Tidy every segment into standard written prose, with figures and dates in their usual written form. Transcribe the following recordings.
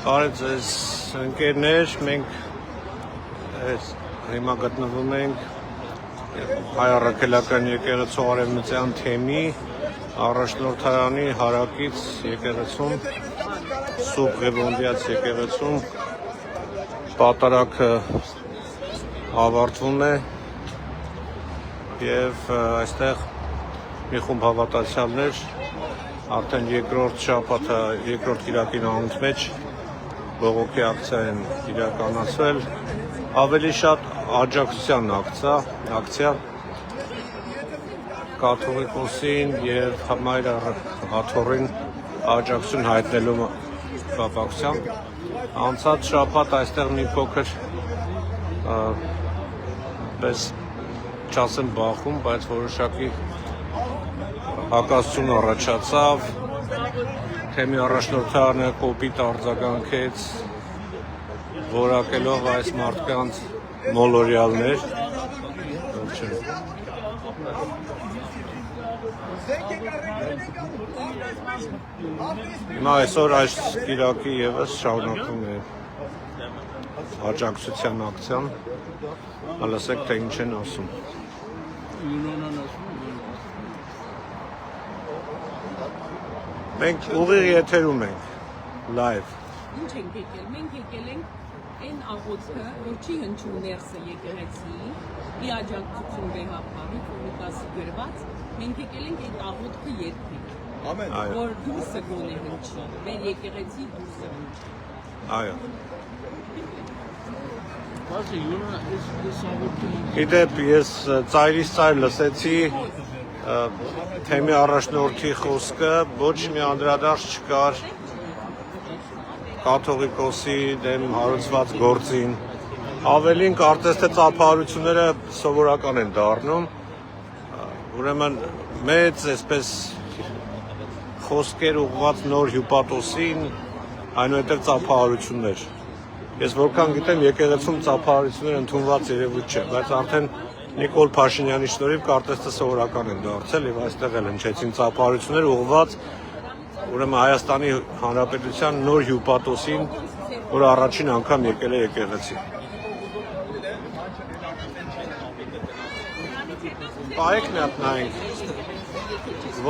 Բարև ձեզ ընկերներ, մենք հիմա գտնվում ենք Հայ առաքելական եկեղեցու Արևմտյան թեմի առաջնորդարանի հարակից եկեղեցում, Սուրբ Ղևոնդիաց եկեղեցում պատարագը ավարտվում է և այստեղ մի խումբ հավատացյալներ արդեն երկրորդ շաբաթը, երկրորդ կիրակին անունց մեջ բողոքի ակցիա են իրականացրել, ավելի շատ աջակցության ակցիա կաթողիկոսին և Մայր Աթոռին աջակցություն հայտնելու կապակցությամբ։ Անցած շաբաթ այստեղ մի փոքր պես չասեմ բախում, բայց որոշակի հակասություն առաջացավ, թեմի առաջնորդարանը կոպիտ արձագանքեց, որակելով այս մարդկանց մոլորյալներ։ Հիմա այսօր այս կիրակի ևս շարունակվում է աջակցության ակցիան, լսեք թե ինչ են ասում։ Մենք ուղիղ եթերում ենք, լայվ։ Ինչ ենք եկել, մենք եկել ենք այն աղոթքը, որ չի հնչում ներսը եկեղեցի, ի աջակցություն վեհապահի կոմիտասի գրված, մենք եկել ենք այդ աղոթքը երգել, որ դուրսը գոնե հնչի, մեր եկեղեցի դուրսը հնչի։ Այո։ Գիտեք, ես ծայրից ծայր լսեցի թեմի առաջնորդի խոսքը, ոչ մի անդրադարձ չկար կաթողիկոսի դեմ հարուցված գործին, ավելին կարծես թե ծափահարությունները սովորական են դառնում, ուրեմն մեծ այսպես խոսքեր ուղղված նոր հյուպատոսին, այնուհետև ծափահարություններ։ Ես որքան գիտեմ, եկեղեցում ծափահարություններ ընդունված երևույթ չէ, բայց արդեն Նիկոլ Փաշինյանի շնորհիվ կարծես թե սովորական են դարձել եւ այստեղ էլ հնչեցին ծափահարություններ ուղղված ուրեմն Հայաստանի Հանրապետության նոր հյուպատոսին, որը առաջին անգամ եկել է եկեղեցի։ Պայեք մի հատ նայենք,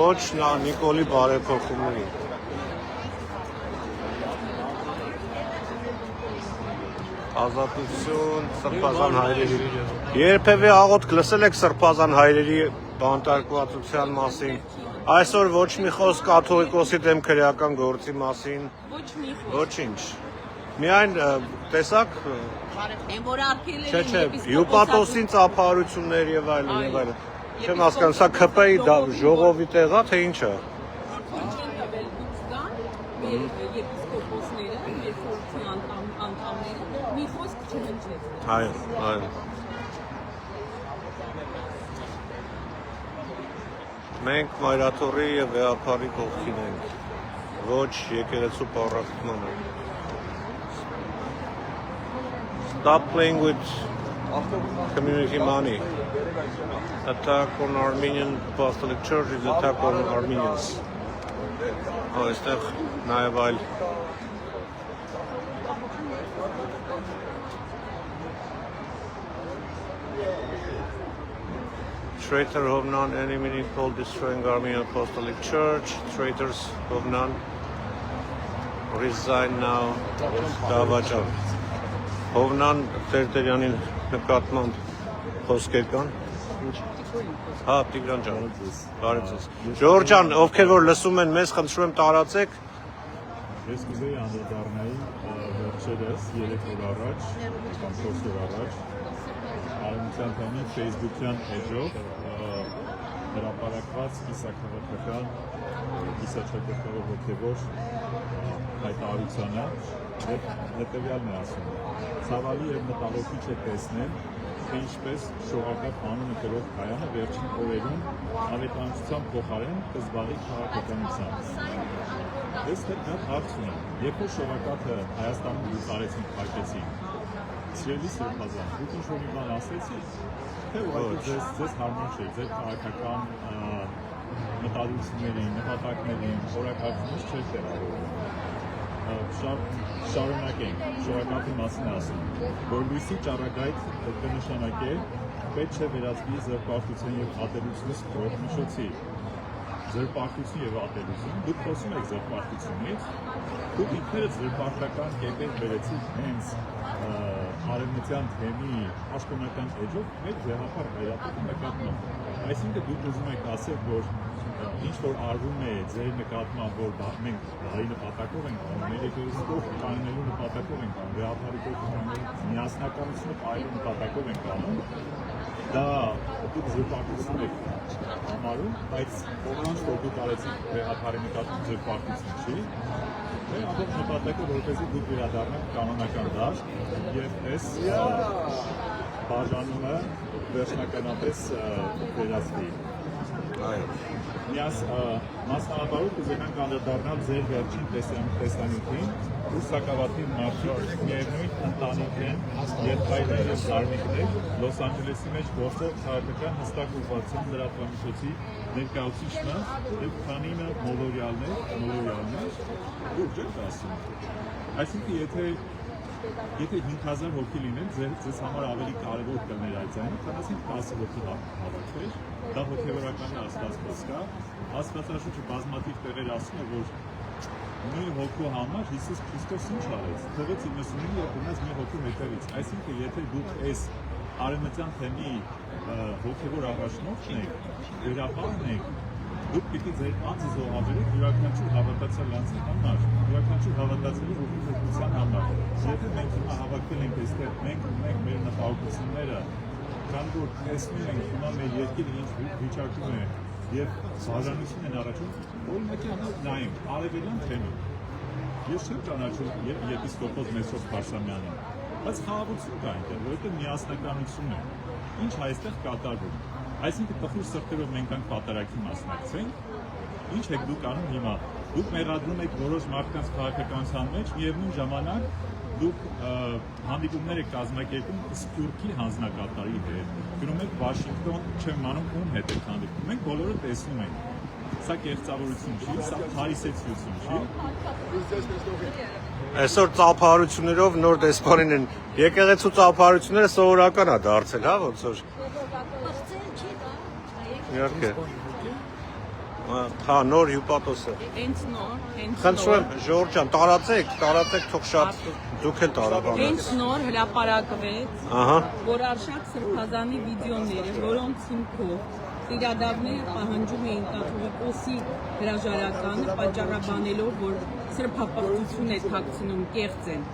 ոչ Նիկոլի բարեփոխումներին։ Ազատություն, Սրբազան հայրերի։ Երբևէ աղոթք լսել եք Սրբազան հայրերի բանտարկվածության մասին։ Այսօր ոչ մի խոսք կաթողիկոսի դեմ քրեական գործի մասին։ Ոչ մի խոսք։ Ոչինչ։ Միայն տեսակ։ Չէ, հյուպատոսին ծափահարություններ եւ այլն եւ այլն։ Չեմ հասկանում, սա ՔՊ-ի ժողովի տեղ է, թե ինչ է։ Այո, այո։ Մենք Մայր Աթոռի եւ վեհապահի կողքին ենք, ոչ եկեղեցու պառակտմանը։ Stop playing with community money. Attack on Armenian Apostolic Church is attack on Armenians. Այստեղ նաեւ այլ Traitor Hovnan, enemy called destroying Armenian Apostolic Church. Traitors Hovnan resign now. Davajan. Hovnan Տերտերյանին նկատմամբ խոսքեր կան։ Հա, Տիգրան ջան, բարև ձեզ։ Ժորժ ջան, ովքեր որ լսում են մեզ, խնդրում եմ տարածեք։ Ես կուզեի անդրադառնալ վերջերս 3 օր առաջ, կամ 4 օր առաջ Արևմտյան թեմի Facebook-յան էջով հրապարակված կիսաքաղաքական, կիսաչակերտավոր հոգևոր հայտարարությանը հետևյալն է ասում. Ցավալի եւ մտահոգիչ է տեսնել, թե ինչպես շողակապ անունը կրող Կայանը վերջին օրերում ավետարանչության փոխարեն կզբաղի քաղաքականությամբ։ Ես հետ հարց ունեմ, երբ որ շողակապը Հայաստանում լուսարեցին փակեցին, Սիրելի սրբազան, դուք ինչ-որ մի բան ասեցիք, թե ուղղակի ձեզ հարմար չէ, ձեր քաղաքական մտադրություններին, նպատակներին, օրակարգումից չէր տեղավորվում։ Շարունակենք, շնորհակալի մասին ասում, որ լույսի ճառագայթ կնշանակե պետք չէ վերածվի զրպարտություն եւ ատելությունը սփռող միջոցի։ Զրպարտություն եւ ատելություն, դուք խոսում եք զրպարտությունից, դուք ինքներդ զրպարտական կետեր բերեցիք հենց արևմտյան թեմի պաշտոնական էջով մեկ ձեռապար հայրապետի նկատմամբ։ Այսինքն դուք ուզում եք ասել, որ ինչ որ արվում է ձեր նկատմամբ, որ մենք բարի նպատակով ենք անում, մեր եկեղեցու կանոնելու նպատակով ենք անում, վեհապարի միասնականությունը պահելու նպատակով ենք անում, դա դուք զրպարտություն եք համարում, բայց ոնց որ դուք արեցիք վեհապարի նկատմամբ զրպարտություն չի, մեր ամբողջ նպատակը որպեսզի դուք վերադառնաք կանոնական դաշտ եւ այս բաժանումը վերջնականապես վերացվի։ Այո։ Մասնավորապես կուզենանք անդրադառնալ ձեր վերջին տեսանյութին, որ սակավաթիվ մարդիկ միևնույն ընտանիք են, երեխաներ եւ զարմիկներ Լոս Անջելեսի մեջ գործող քաղաքական հստակ ուղղվածության լրատվամիջոցի ներկայացուցիչն եւ քանինը մոլորյալներ, դուք եք ասում։ Այսինքն եթե 5000 հոգի լինեն, ձեզ համար ավելի կարևոր կներ այդ ձայնը, քան ասենք 10 հոգի հավաքվեր, դա հոգեվորական աստվածքոս կա, աստվածաշունչը բազմաթիվ տեղեր ասում է, որ մի հոգու համար Հիսուս Քրիստոս ինչ արեց, թողեց 99 եւ գնաց մի հոգու հետևից, այսինքն եթե դուք այս արևմտյան թեմի հոգեվոր առաջնորդն եք, վերապահն եք, դուք պիտի ձեր անձը զոհաբերեք յուրաքանչյուր հավատացյալ անձի համար, յուրաքանչյուր հավատացյալի հոգեվորության համար։ Եթե մենք հիմա հավաքվել ենք այստեղ, մենք ունենք մեր նպատակությունները, քան որ տեսնում ենք հիմա մեր երկիրը ինչ վիճակում է եւ բաժանություն են առաջում, օրինակի համար նայենք արևելյան թեմին։ Ես չեմ ճանաչում եպիսկոպոս Մեսրոպ Փարսամյանին, բայց խաղաղություն կա այնտեղ, որովհետեւ միասնականություն է։ Ինչ այստեղ կատարվում։ Այսինքն տխուր սրտերով մենք անք պատարագի մասնակցենք, ինչ եք դուք անում հիմա, դուք մեղադրում եք որոշ մարդկանց քաղաքականության մեջ, միևնույն ժամանակ դուք հանդիպումներ եք կազմակերպում Սփյուռքի հանձնակատարի հետ, գնում եք Վաշինգտոն, չեմ անում ում հետ եք հանդիպում, մենք բոլորը տեսնում ենք, սա կեղծավորություն չի, սա փարիսեցիություն չի։ Այսօր ծափահարություններով նոր դեսպանին են, եկեղեցու ծափահարությունները սովորական է դարձել, հա, ոնց որ Իհարկե։ Հա, նոր հյուպատոսը։ Հենց նոր, Խնդրում եմ, Ժորժ ջան, տարածեք, թող շատ դուք էլ տարաբանեք։ հենց նոր հրապարակվեց, Ահա։ որ Արշակ Սրբազանի վիդեոները, որոնց հիմքով տիրադարները պահանջում էին կաթողիկոսի հրաժարականը, պատճառաբանելով, որ սրբապղծություն է թաքցնում, կեղծ են։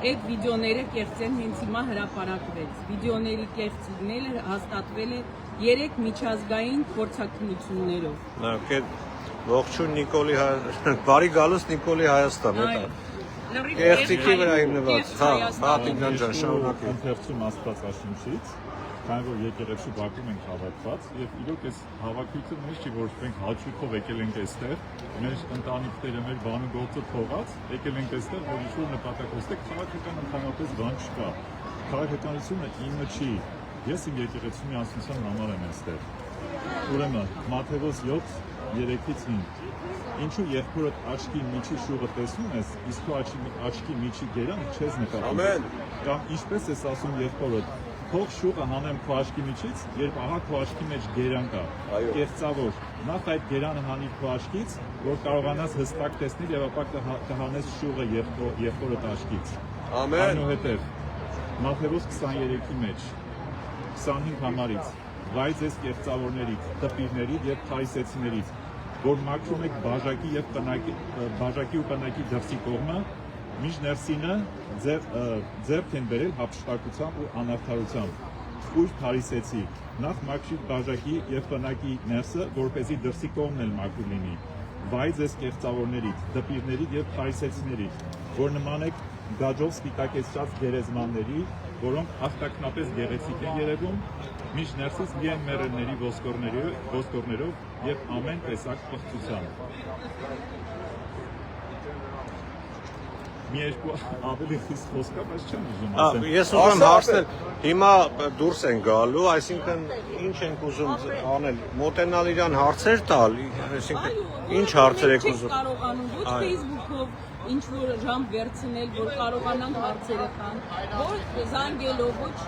Այդ վիդեոները կեղծ են, հենց հիմա հրապարակվեց։ Վիդեոների կեղծ լինելը հաստատվել է 3 միջազգային փորձաքննություններով։ Ողջույն Նիկոլի բարի գալուստ Նիկոլի Հայաստան, էտա։ Կեղծիքի վրա հիմնված, հա, Տիգրան ջան, շարունակեք։ Ընթերցում Աստվածաշունչից, քանի որ եկեղեցու բակում ենք հավաքված եւ իրոք այս հավաքույթը մեզ չի, որ մենք հաճույքով եկել ենք այստեղ, մեր ընտանիքները, մեր բանը գործը թողած, եկել ենք այստեղ, որ ինչ-որ նպատակ ոստեք, քաղաքական ընդհանրապես բան չկա։ Քաղաքականությունը իմը չի։ Ես իմ եկեղեցու միասնության համար եմ այստեղ։ Ուրեմն Մատթեոս 7:3-5 Ինչու եղբորդ աչքի միջի շուղը տեսնում ես, իսկ քո աչքի միջի գերան չես նկատում։ Ամեն։ Կամ ինչպես ես ասում եղբորդ, թող շուղը հանեմ քո աչքի միջից, երբ ահա քո աչքի մեջ գերան կա։ Կեղծավոր, նախ այդ գերանը հանիր քո աչքից, որ կարողանաս հստակ տեսնել եւ ապա կհանես շուղը եղբորդ աչքից։ Ամեն։ Այնուհետև Մատթեոս 23-ի մեջ 25 համարից վայ ձեզ կեղծավորներից, տպիրներից եւ փարիսեցիներից, որ մաքրում եք բաժակի եւ բաժակի ու պնակի դրսի կողմը, միշտ ներսինը ձեռք են բերել հափշտակությամբ ու անարդարությամբ։ Ույր փարիսեցի, նախ մաքրիր բաժակի եւ պնակի ներսը, որպեսզի դրսի կողմն էլ մաքուր լինի։ Վայ ձեզ կեղծավորներից, տպիրներից եւ փարիսեցիներից, որ նման եք գաջով սպիտակեցած գերեզմանների, որոնք հաղթակնապես գեղեցիկ են երևում, միշտ ներսից լի են մեռելների ոսկորներով եւ ամեն տեսակ պղծությամբ։ մի երկու ավելի խիստ խոսքա, բայց չեմ ուզում ասեմ։ Ես ուզում եմ հարցնել, հիմա դուրս են գալու, այսինքն ինչ ենք ուզում անել, մոտենալ իրան հարցեր տալ, այսինքն ինչ հարցեր եք ուզում։ Կարողանում ոչ Facebook-ով ինչ որ ժամ վերցնել, որ կարողանանք հարցերը տան, որ զանգելով, ոչ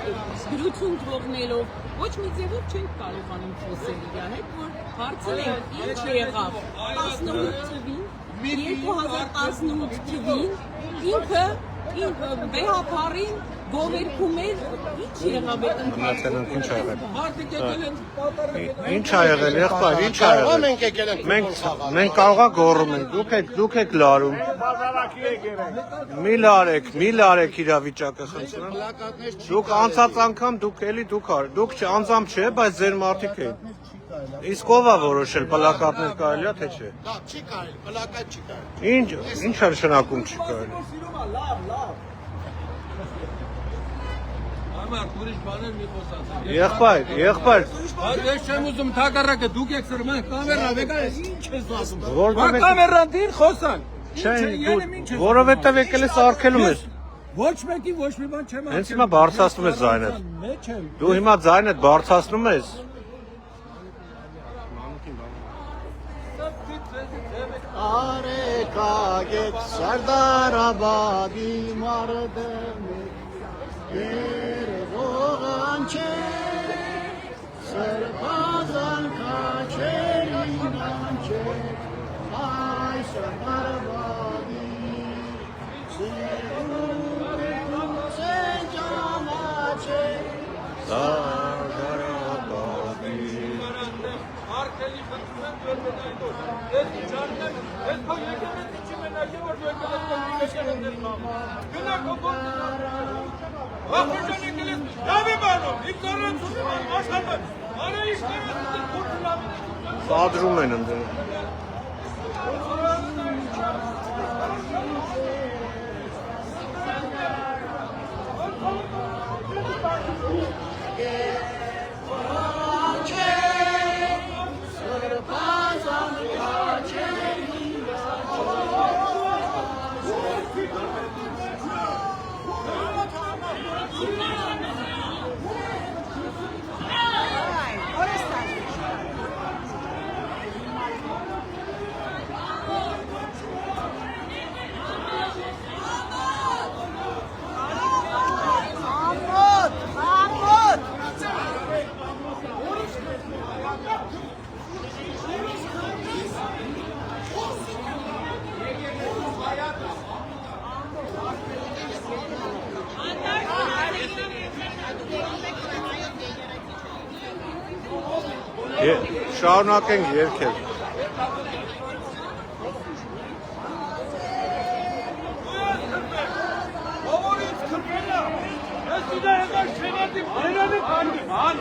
գրություն թողնելով, ոչ մի ձևով չենք կարողանում խոսել իրա հետ, որ հարցնենք ինչ եղավ 18 թվին, 2018 թվին ինքը բեհապարին գովերքում էր, ինչ եղավ այդ ընթացքում։ Ինչ ա եղել։ Մարդիկ եկել են Ինչ ա եղել, եղբայր, ինչ ա եղել։ Մենք եկել ենք Մենք կարողա գոռում ենք, դուք եք լարում։ Մի լարեք իրավիճակը խնդրում եմ։ Դուք անցած անգամ դուք անձամբ չէ, բայց ձեր մարդիկ էին։ Իսկ ով է որոշել պլակատներ կարելի է թե չէ։ Դա չի կարելի, պլակատ չի կարելի։ Ինչ է նշանակում չի կարելի։ Ամար, ուրիշ բաներ մի խոսած։ Եղբայր։ Ես չեմ ուզում թակարակը դուք եք սրում, կամերա վեկա ինչ ես ասում։ Որովհետև Կամերան դին խոսան։ չէ, որովհետև եկել ես արկելում ես։ Ոչ մեկի ոչ մի բան չեմ ասում։ Հենց հիմա բարձրացնում ես ձայնդ։ Մեջ եմ։ Դու հիմա ձայնդ բարձրացնում ես։ Արեկագետ Սարդարաբադի մարդը երևողան չէ սրբազան կաչերին չէ այ Սարդարաբադի սերում սե ճանաչե Սարդարաբադի Արկելի խնդրում վերնայդոր։ Ես չարնեմ, ես քո եկեղեցի չմենակ որ դու եկեղեցի գնա կոկոտ։ Ախոջան եկել ես, լավ է բանով, իմ ծառայությունում եմ աշխատել։ Արա ինչ կերես քուրտլավ։ Սադրում են ընդդեմ։ Շարունակենք երգել։ Ովորից քրկելա։ Ես դու եկար չենատի բերանի քանի, ման։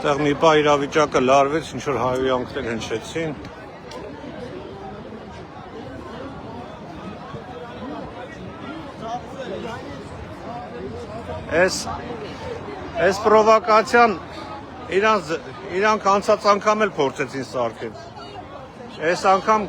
Այստեղ մի պահ իրավիճակը լարվեց, ինչ որ հայհոյանքներ հնչեցին։ Այս պրովոկացիան իրանք անցած անգամ էլ փորձեցին սարքել։ Այս անգամ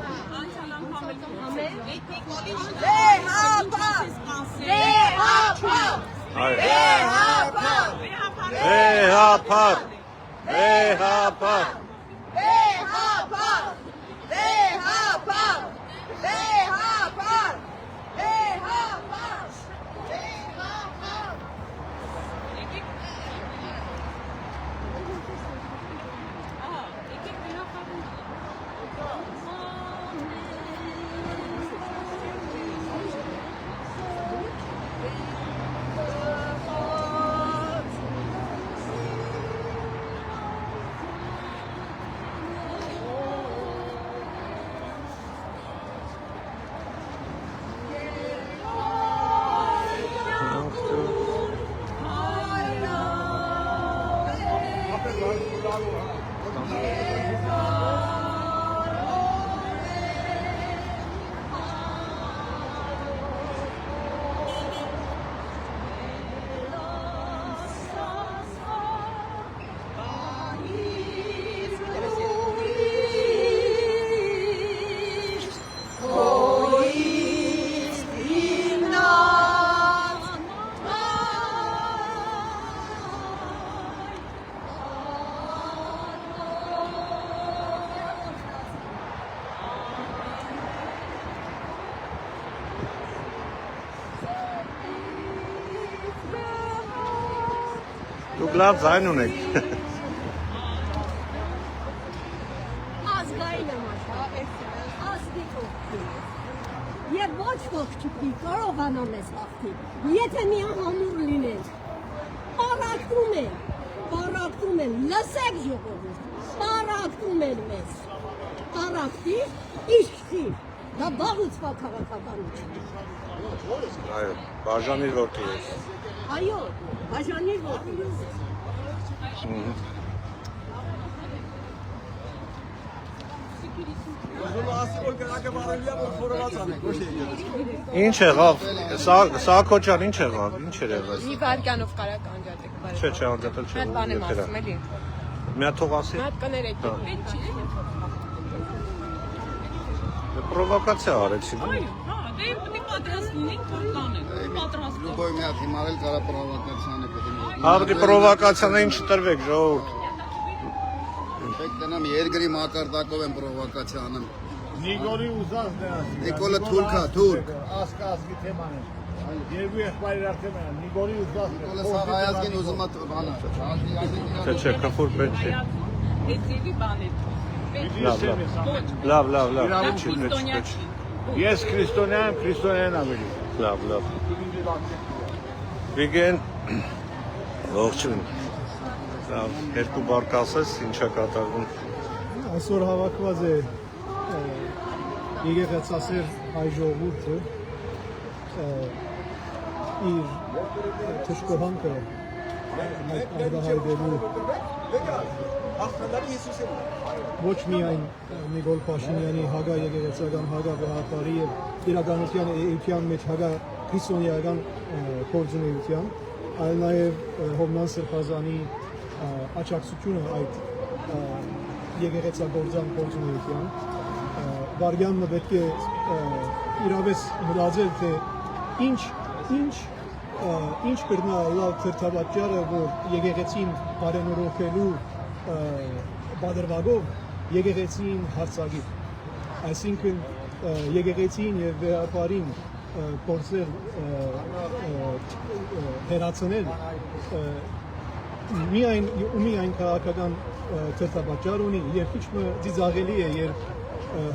Դուք լավ ձայն ունեք։ Ազգային եմ աշխատել, ազգի ողջին։ Եվ ոչ ոք չպիտի կարողանա մեզ հաղթի, եթե միահամուռ լինենք։ Պարակտում են, լսեք ժողովուրդ, պարակտում են մեզ։ Պարակտի, իշխի, դա բաղուցվա քաղաքականություն։ Այո, բաժանիր որդի ես։ Այո, բաժանիր որդի ես։ Ինչ եղավ, Սահակոջան, ինչ եղավ, ինչ էր եղել։ Մի վարքյանով կարա կանջատեք, բարև։ Չէ, անջատել չէ։ Մի հատ բան եմ ասում, էլի։ Մի հատ թող ասի։ Մի հատ կներեք։ Պրովոկացիա արեցին։ Այո, հա, դե պետք է պատրաստ լինենք, որ կանենք, պատրաստ։ Լուբոյ մի հատ հիմարել կարա պրովոկացիան է պետք։ Հավդի պրովոկացիաներին չտրվեք, ժողովուրդ։ Պետք դնամ երկրի մակարդակով են պրովոկացիա անում։ Նիգորի ուզածն է ասում։ Նիկոլը թուրքա, թուրք։ Ասկի թեման է։ Երկու եղբայրեր արդեն են, Նիգորի ուզածն է։ Նիկոլը սա հայազգին ուզում է բանը։ Չէ, քֆուր պետք չէ։ Էցեվի բան է։ Լավ, Ես քրիստոնյա եմ, քրիստոնյան ավելի։ լավ։ Վիգեն, ողջույն։ Լավ, երկու բառ կասես, ինչա կատարվում։ Այսօր հավաքված է եկեղեցասեր հայ ժողովուրդը իր թշկոհանքը արտահայտելու ոչ միայն Նիկոլ Փաշինյանի հագա եկեղեցական հագա գաղափարի եւ իրականության էության մեջ հագա քրիստոնեական կորձունեության, այլ նաեւ Հովնան Սրբազանի աջակցությունը այդ եկեղեցագործան կորձունեության վարյանը պետք է իրավես մտածել թե ինչ կրնա լավ թերթավաճառը որ եկեղեցին բարենորոգելու բادرվագով եկեղեցին հարցակի այսինքն եկեղեցին եւ վեհապարին կորսել հերացնել միայն քաղաքական թերթավաճառ ունի եւ քիչ մը ծիծաղելի է երբ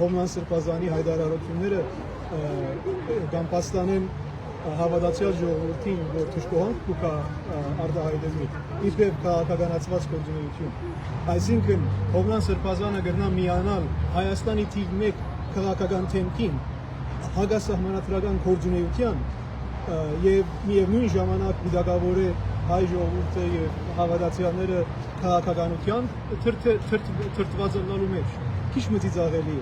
Հովնան Սրբազանի հայտարարությունները գամպաստանեն հավատացյալ ժողովրդին, որ թշկոհանք կուկա արտահայտելու իբրև քաղաքականացված գործունեություն։ Այսինքն Հովնան Սրբազանը գրնա միանալ Հայաստանի թիվ 1 քաղաքական թեմքին հագասահմանադրական գործունեության եւ միևնույն ժամանակ վիճակավոր է հայ ժողովուրդը եւ հավատացյալները քաղաքականության թրթվածանալու մեջ քիչ մը ծիծաղելի է։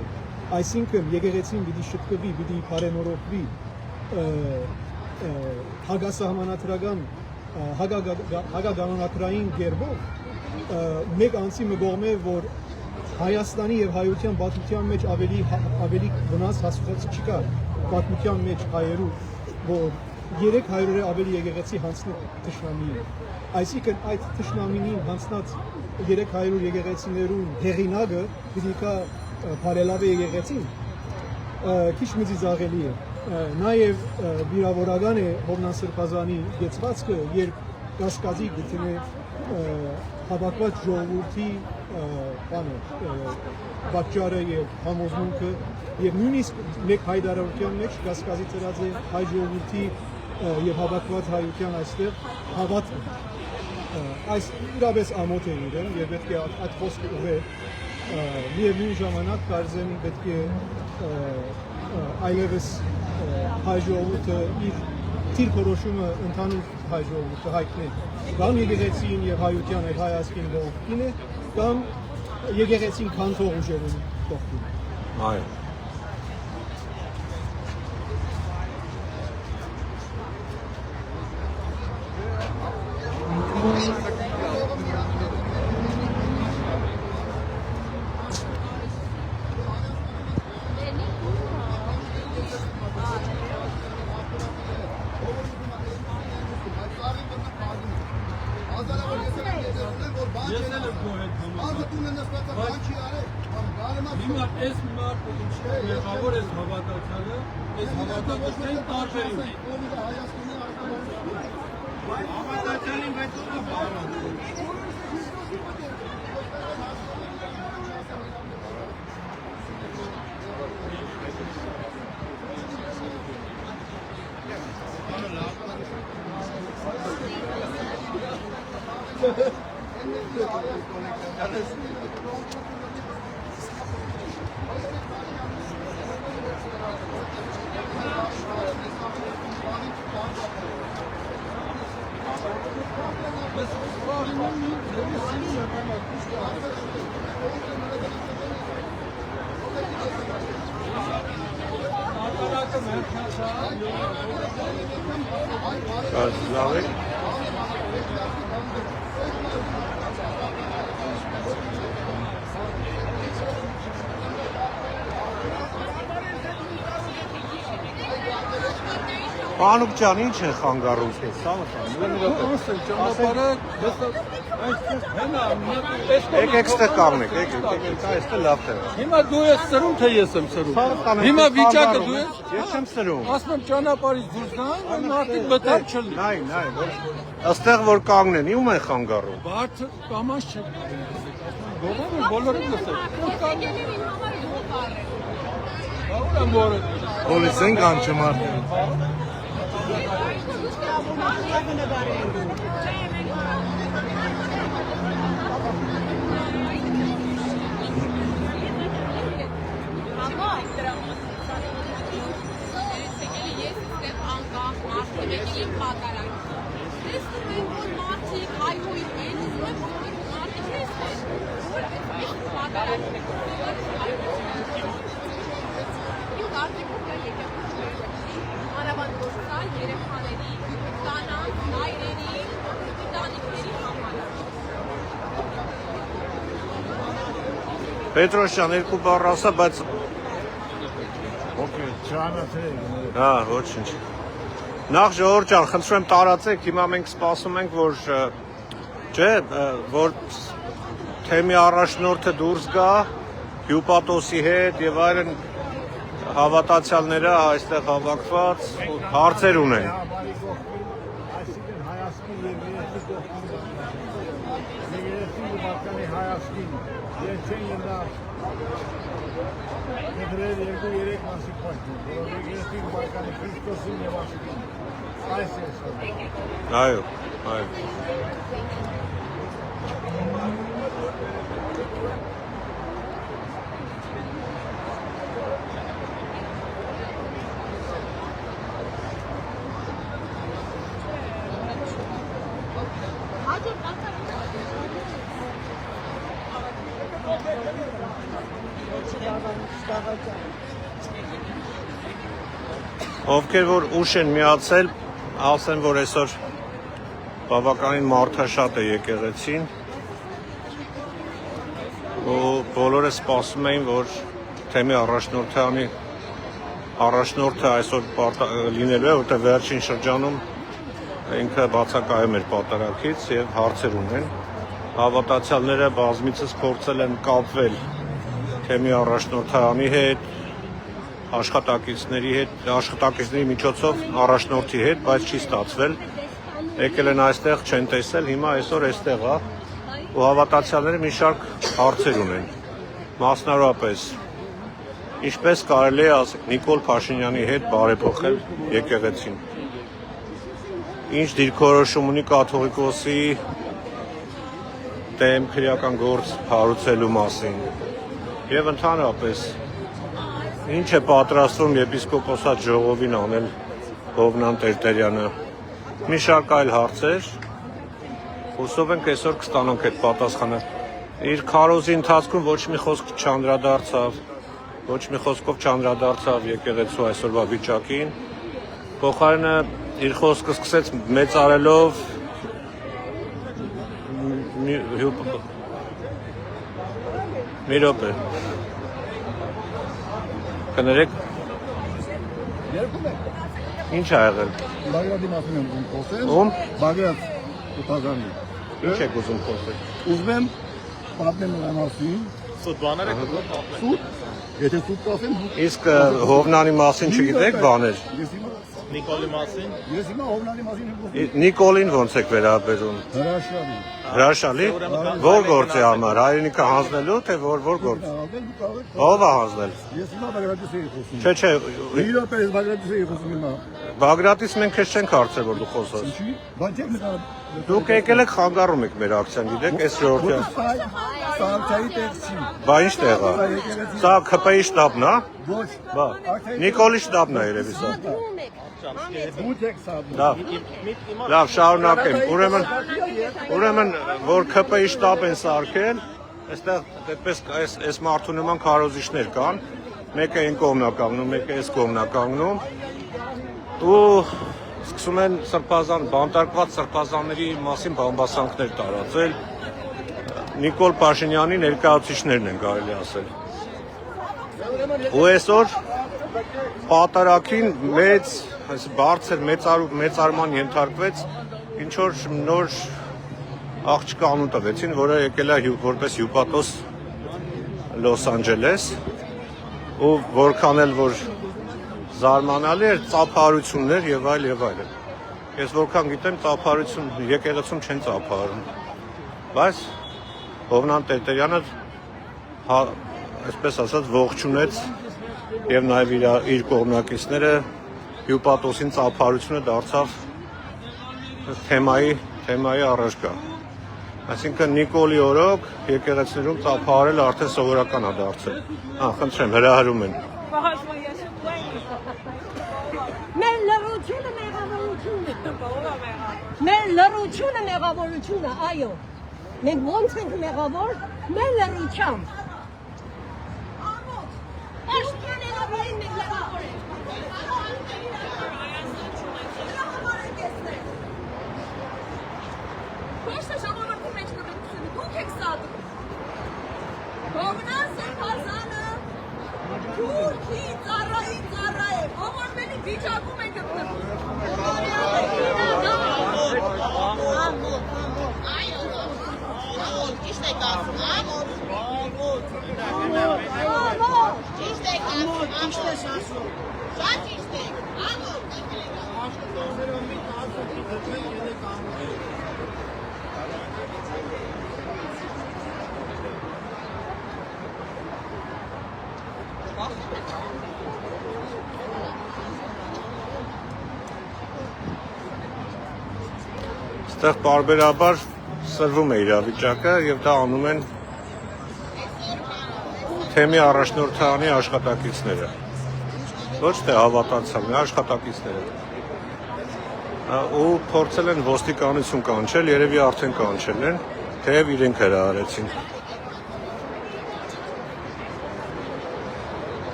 Այսինքն եկեղեցին պիտի շտկվի, պիտի բարենորոգվի հագասահմանադրական հագագանոնակրային գերբով մեկ անձի մգողմե որ Հայաստանի եւ հայության պատմության մեջ ավելի վնաս հասցված չկա պատմության մեջ հայերու որ 300-ը ավելի եկեղեցի հանցնի թշնամի է այսինքն այդ թշնամին հանցնած 300 եկեղեցիներուն հեղինակը պիտի կա բարելավի եկեղեցին քիչ մի ծիծաղելի է նաև վիրավորական է Հովնան Սրբազանի գեցվածքը երբ կասկածի գտնե հավաքված ժողովրդի բանը պատճառը եւ համոզմունքը եւ նույնիսկ մեկ հայտարարության մեջ կասկածի ծրած է հայ ժողովրդի եւ հավաքված հայության այստեղ հավատքը այս իրավես ամոթ է իրեն եւ պետք է այդ խոսքը ուղղել միևնույն ժամանակ կարծեմ պետք է այլևս հայ ժողովուրդը իր դիրքորոշումը ընդհանուր հայ ժողովուրդը հայտնի կամ եկեղեցին եւ հայության այդ հայացքին կողքին է կամ եկեղեցին քանթող ուժերին կողքին։ Այո։ Հիմա այս մարդը ինչի մեղավոր է հավատացյալը, այս հավատացյալին տարբերում է։ Հավատացյալին բայց ո՞ր է բառը։ Լավ է։ Պանուկ ջան, ինչ է խանգարում քեզ, Ճանապարհը եկեք ստեղ կանգնեք, եկեք այստեղ լավ տեղ։ Հիմա դու ես սրում, թե ես եմ սրում։ Հիմա վիճակը դու ես։ Ես չեմ սրում։ Ասում եմ ճանապարհից դուրս գան, մարդիկ մտել չլինի։ Նայ, այստեղ որ կանգնեն, ում են խանգարում։ Բարդ կամած չէ։ Գողը բոլորը լսել։ Բա ուր եմ Պոլիսեն կանչում արդեն։ Պետրոսյան, երկու բառ ասա, բայց Okay, չանացեք։ հա, ոչինչ։ Նախ ժողովուրդ ջան, խնդրում եմ տարածեք, հիմա մենք սպասում ենք, որ որ թեմի առաջնորդը դուրս գա հյուպատոսի հետ եւ այլն հավատացյալները այստեղ հավաքված հարցեր ունեն։ Այսինքն հայացքի եւ երեսի կողքին։ Երեսի ու բականի հայացքին։ Ես չեն ենա Դրել երկու-երեք մասի պաշտում, որով երեսի ու բականի Քրիստոսին եւ աշխին։ Այս է սա։ Այո, այո։ Ովքեր որ ուշ են միացել, ասեն, որ այսօր բավականին մարդաշատ է եկեղեցին ու բոլորը սպասում էին, որ թեմի առաջնորդը այսօր լինելու է, որտեղ վերջին շրջանում ինքը բացակայում էր պատարագից եւ հարցեր ունեն։ Հավատացյալները բազմիցս փորձել են կապվել թեմի առաջնորդանի հետ, աշխատակիցների միջոցով առաջնորդի հետ, բայց չի ստացվել։ Եկել են այստեղ, չեն տեսել, հիմա այսօր այստեղ է ու հավատացյալները մի շարք հարցեր ունեն։ Մասնավորապես, ինչպես կարելի է Նիկոլ Փաշինյանի հետ բարեփոխել եկեղեցին։ Ինչ դիրքորոշում ունի կաթողիկոսի դեմ քրեական գործ հարուցելու մասին։ Եվ ընդհանրապես, ինչ է պատրաստվում եպիսկոպոսատ ժողովին անել Հովնան Տերտերյանը։ Մի շարք այլ հարցեր։ Հուսով ենք այսօր կստանանք այդ պատասխանը։ Իր քարոզի ընթացքում ոչ մի խոսք չանդրադարձավ, ոչ մի խոսքով չանդրադարձավ եկեղեցու այսօրվա վիճակին։ Փոխարենը իր խոսքը սկսեց մեծարելով մի րոպե։ Կներեք։ Ինչ ա եղել։ Բագրատի մասին եմ ուզում խոսել։ Ում։ Բագրատ Կուտազանի։ Ինչ եք ուզում խոսել։ Ուզում եմ պատմեմ նրա մասին։ Սուտ բաներ եք ուզում պատմել։ Սուտ։ Եթե սուտ ասեմ, Իսկ Հովնանի մասին չգիտեք բաներ։ Ես հիմա Նիկոլի մասին։ Ես հիմա Հովնանի մասին եմ խոսում։ Նիկոլին ոնց եք վերաբերում։ Հրաշալի։ Հրաշալի։ Ո՞ր գործի համար, հայրենիքը հանձնելու թե որ գործ։ Ո՞վ է հանձնել։ Ես հիմա Բագրատից եմ խոսում։ Չէ, Իրո պես Բագրատից եմ խոսում հիմա։ Բագրատից մենք քեզ չենք հարցեր որ դու խոսես։ Ինչի՞։ Բայց եք նկար։ Դուք եկել եք խանգարում եք մեր ակցիան, գիտեք, այս ժողովրդի։ Սարքայի տեքսի։ Բա ինչ տեղ է։ Սա ԿՊ-ի շտաբն է։ Ոչ։ Բա Նիկոլի շտաբն է երևի սա։ Դուք եք սա։ Լավ, շարունակեմ։ Ուրեմն որ ԿՊ-ի շտաբ են սարքել, այստեղ այդպես այս մարդու նման քարոզիչներ կան։ Մեկը այն կողմն է կանգնում, մեկը այս կողմն է կանգնում։ Ու սկսում են բանտարկված սրբազանների մասին բամբասանքներ տարածել։ Նիկոլ Փաշինյանի ներկայացուցիչներն են կարելի ասել։ Ու այսօր պատարագին մեծ, բարձր մեծարման ենթարկվեց ինչ որ նոր աղջկա անուն տվեցին, որը եկել է որպես հյուպատոս Լոս Անջելես, ու որքան էլ որ զարմանալի էր ծափահարություններ եւ այլ եւ այլն։ Ես որքան գիտեմ ծափահարություն եկեղեցում չեն ծափահարում։ Բայց Հովնան Տերտերյանը այսպես ասած ողջունեց եւ նաեւ իր կողմնակիցները հյուպատոսին ծափահարությունը դարձավ թեմայի առարկա։ Այսինքն Նիկոլի օրոք եկեղեցիներում ծափահարել արդեն սովորական է դարձել։ Խնդրեմ, հրահրում են։ Մեր լրությունը մեղավորությունն է։ Մեր լրությունը մեղավորությունն է, այո։ Մենք ոնց ենք մեղավոր, մեր լրությամբ։ Աշտանելավային մենք մեղավոր ենք։ Ոչ թե ժամանակի մեջ կրությունը, դուք եք սատում։ Հովնան Սրբազանը Թուրքի ծառայի ծառա է, ողորմելի վիճակում է գտնվում։ Ճիշտ եք ասում, ճիշտ եք ասում, շատ ճիշտ եք, Այստեղ բարբերաբար սրվում է իրավիճակը եւ դա անում են թեմի առաջնորդանի աշխատակիցները։ Ոչ թե հավատացյալներ, աշխատակիցները։ Ու փորձել են ոստիկանություն կանչել, երևի արդեն կանչել են, թեև իրենք հրահարեցին։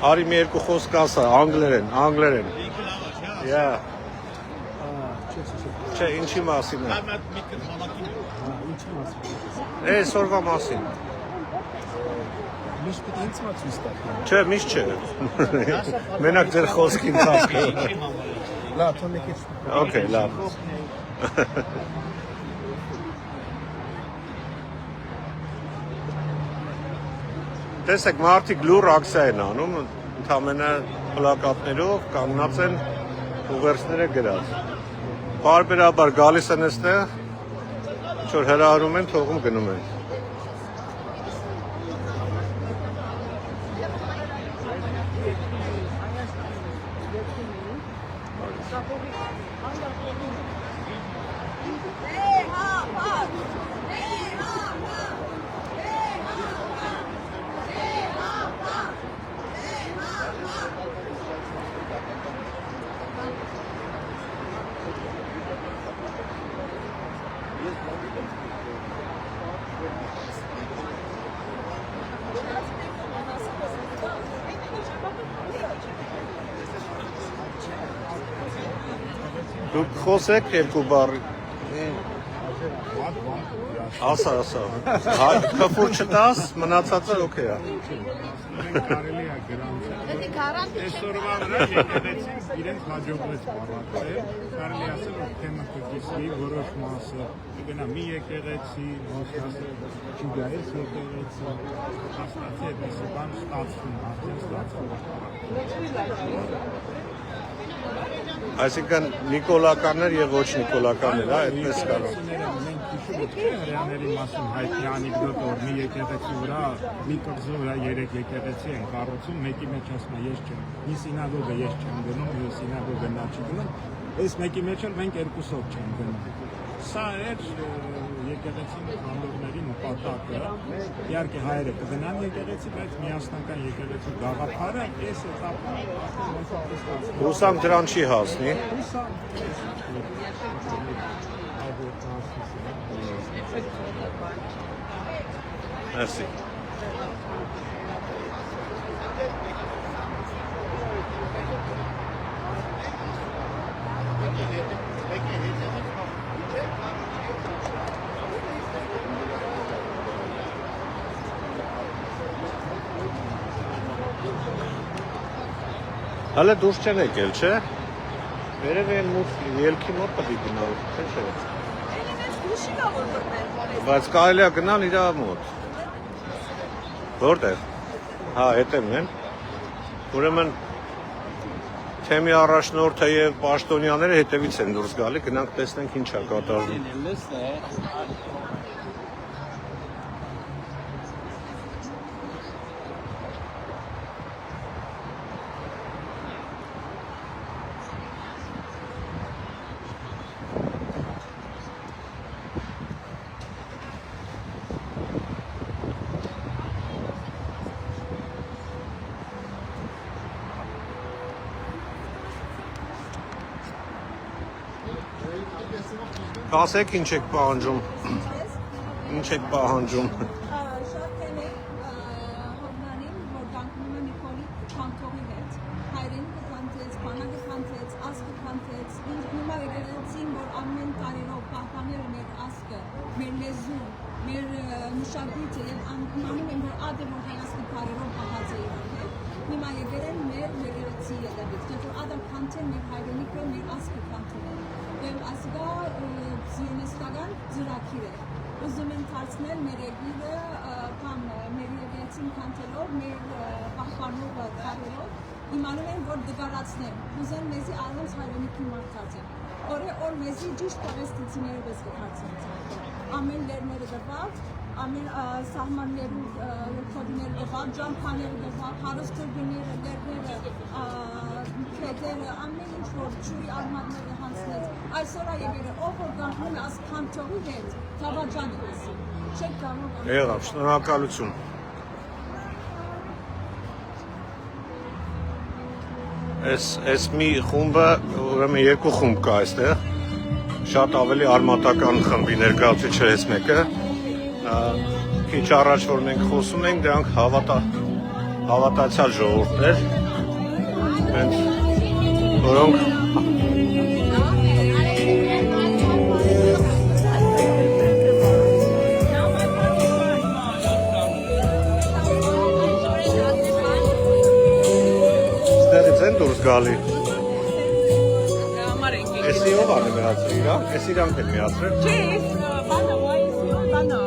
Արի մի երկու խոսք ասա, անգլերեն։ Yeah։ Չէ, ինչի մասին է։ Այսօրվա մասին։ Միշտ պետք է ինձ մացույց տակ։ Չէ, միշտ չէ։ Մենակ ձեր խոսքին ծածկը։ Լավ, թող եկես։ Okay, լավ։ Տեսեք, մարդիկ լուր ակցիա են անում, ընդամենը պլակատներով կանգնած են ուղերձները գրած։ Բարբերաբար գալիս են այստեղ, ինչ որ հրահարում են, թողում գնում են։ Դուք խոսեք երկու բառ։ Ասա։ Քֆուր չտաս, մնացածը օքեյ է։ Կարելի է գրանցել։ Այսօրվա վրա եկեղեցին իրենց հաջողվեց բառացել, կարելի ասել, որ թեմը կկիսվի որոշ մասը, կգնա մի եկեղեցի, չգայես եկեղեցի, հաստատի այդպիսի բան ստացվում, արդեն ստացվում։ Այսինքն նիկոլականներ եւ ոչ նիկոլականներ, հա, այդպես կարող։ Մենք հիշում ենք հрьяաների մասին հայտնի անեկդոտ, որ մի եկեղեցի վրա, մի կղզու վրա 3 եկեղեցի են կառուցում, մեկի մեջ ասում է ես չեմ, մի սինագոգը ես չեմ գնում, մի սինագոգը նա չի գնում, այս մեկի մեջ էլ մենք երկուսով չենք գնում։ Սա էր եկեղեցին անդորների նպատակը, իհարկե հայերը կգնան եկեղեցի, բայց միասնական եկեղեցի գաղափարը այս էտապում Հուսամ դրան չի հասնի։ Merci. Հələ դուրս չեն եկել, չէ՞։ Վերև են ելքի մոտ պետք է գնալ, չէ՞։ Բայց կարելի է գնալ իր մոտ։ Որտեղ։ Հա, հետևն են։ Ուրեմն թեմի առաջնորդը եւ պաշտոնյաները հետևից են դուրս գալի, գնանք տեսնենք ինչ է կատարվում։ Ասեք ինչ եք պահանջում։ Ինչ եք պահանջում։ Շատ թեմ է հողմանին, որ դանկնում է Նիկոլի Քանթողի հետ, հայրենիքը քանթեց, բանակը քանթեց, ասկը քանթեց, հիմա եկեղեցին, որ ամեն տարերով պահպանել մեր ասկը, մեր լեզուն, մեր մշակույթը եւ անում են, որ ադը որ հայաստանի տարերով պահած է իհարկե, հիմա եկել են մեր եկեղեցի ետևից, որ ադը քանթեն մեր հայրենիքը, մեր ասկը քանթեն։ Եվ ասկա զիոնիստական ծրագիր է։ Ուզում են դարձնել մեր երկիրը կամ մեր եկեղեցին քանթելով, մեր պահպանող տարերով, իմանում են, որ դգարացնեն, ուզեն մեզի առանց հայրենիքի մարդացեն։ Օր մեզի ճիշտ պաղեստինցիները պես կհարցնեն։ Ամեն լերները դպավ, ամեն սահմաններու կոդիները դպավ, ջամփաները դպավ, հարստորգները, լերները, քետերը, ամեն ինչ որ ճուրի արմատները հանցնեց։ Այսօր եկերը ով որ գանքում է աս քանթողի հետ, թավաճան է ասի։ Չեք կարող։ Եղավ, շնորհակալություն։ Այս մի խումբը, ուրեմն երկու խումբ կա այստեղ, շատ ավելի արմատական խմբի ներկայացուցիչ է այս մեկը, քիչ առաջ որ մենք խոսում ենք, դրանք հավատացյալ ժողովուրդներ, որոնք են դուրս գալի։ Էսի ով ան է միացրել իրան, էս իրանք են միացրել։ Չէ, բանը վայսի, բանը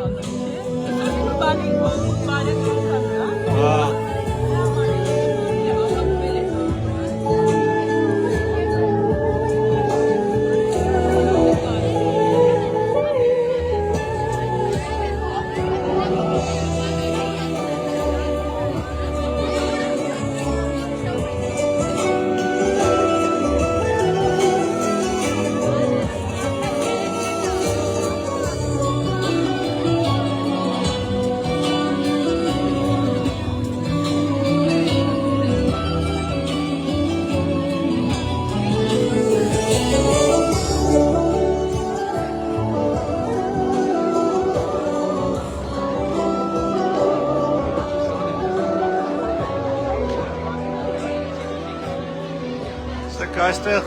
Այստեղ այստեղ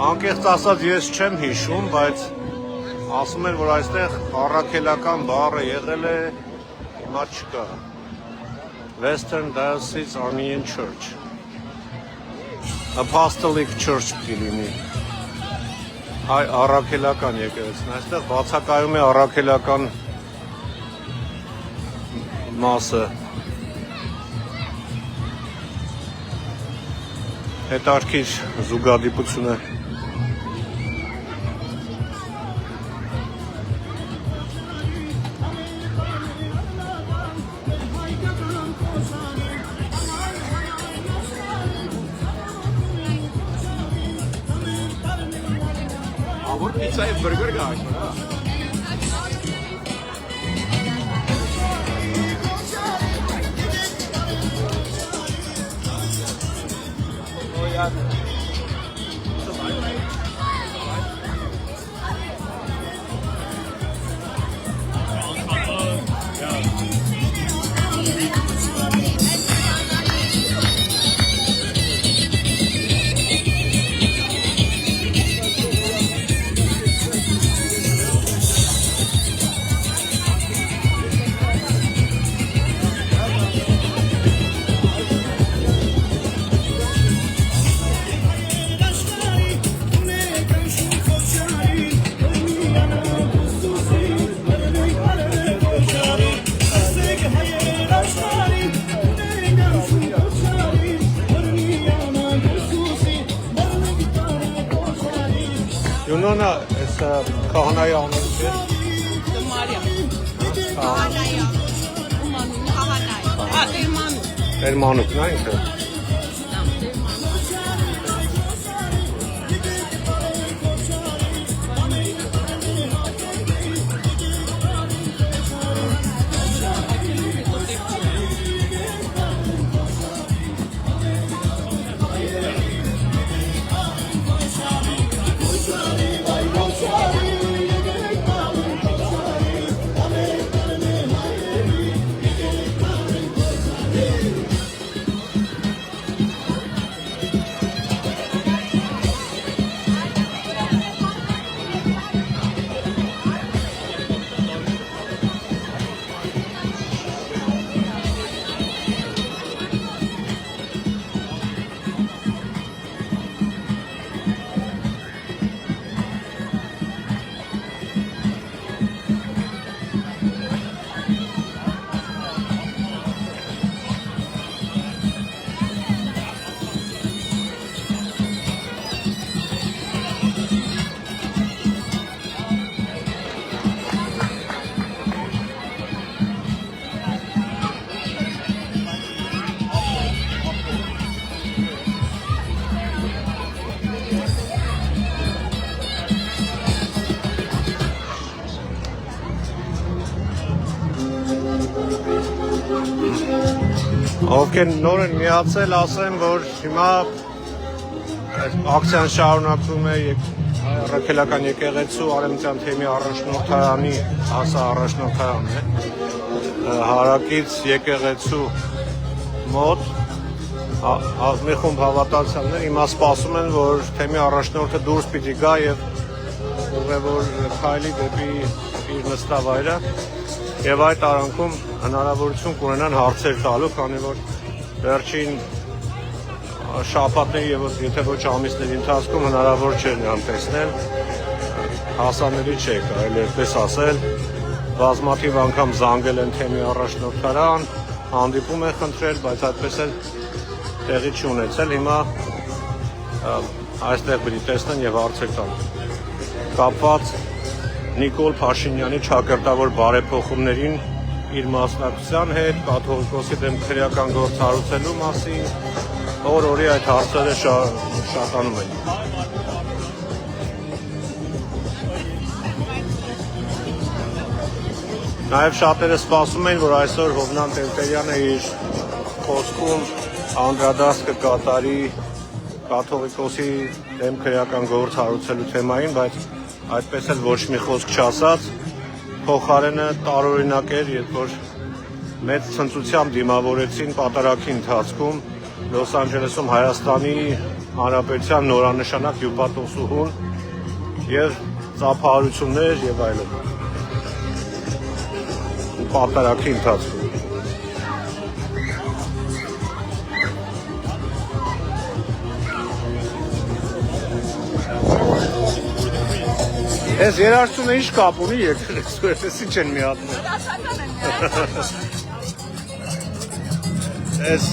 անկեղծ ասած ես չեմ հիշում, բայց ասում են, որ այստեղ առաքելական բառը եղել է, հիմա չկա։ Western Diocese Armenian Church, Apostolic Church պիտի լինի։ Հայ առաքելական եկեղեցին, այստեղ բացակայում է առաքելական մասը։ Հետարքիր զուգադիպություն է։ Ավոր պիցա եւ բուրգեր կա այսօր, հա։ Յունոնը էս քահանայի անունը չէ։ Մարիա։ Քահանայա։ Քահանայ։ Տերմանու։ Տերմանուկն է ինքը։ Ովքեր նոր են միացել, ասեմ, որ հիմա ակցիան շարունակվում է Առաքելական եկեղեցու Արեմտյան թեմի առաջնորդարանի, ասա առաջնորդարանն է, հարակից եկեղեցու մոտ մի խումբ հավատացյալներ հիմա սպասում են, որ թեմի առաջնորդը դուրս պիտի գա եւ ուղևոր քայլի դեպի իր նստավայրը եւ այդ արանքում հնարավորություն կունենան հարցեր տալու, քանի որ վերջին շաբաթների եւ եթե ոչ ամիսների ընթացքում հնարավոր չէ նրան տեսնել, հասանելի չէ, կարելի է այդպես ասել, բազմաթիվ անգամ զանգել են թեմի առաջնորդարան, հանդիպում են խնդրել, բայց այդպես էլ տեղի չունեցել, հիմա այստեղ պիտի տեսնեն եւ հարցեր տան։ Կապված Նիկոլ Փաշինյանի ճակերտավոր բարեփոխումներին իր մասնակցության հետ, կաթողիկոսի դեմ քրեական գործ հարուցելու մասին, օր-օրի այդ հարցերը շատանում են։ Նաև շատերը սպասում են, որ այսօր Հովնան Տերտերյանը իր խոսքում անդրադարձ կկատարի կաթողիկոսի դեմ քրեական գործ հարուցելու թեմային, բայց այդպես էլ ոչ մի խոսք չասած, փոխարենը տարօրինակ էր, երբ որ մեծ ցնծությամբ դիմավորեցին պատարագի ընթացքում Լոս Անջելեսում Հայաստանի Հանրապետության նորանշանակ հյուպատոսուհուն եւ ծափահարություններ եւ այլն։ Պարտարակի ընթացքում։ Ես երաժշտությունը ինչ կապ ունի եկեղեցու հետ, ես ինչ են միացնում։ Ես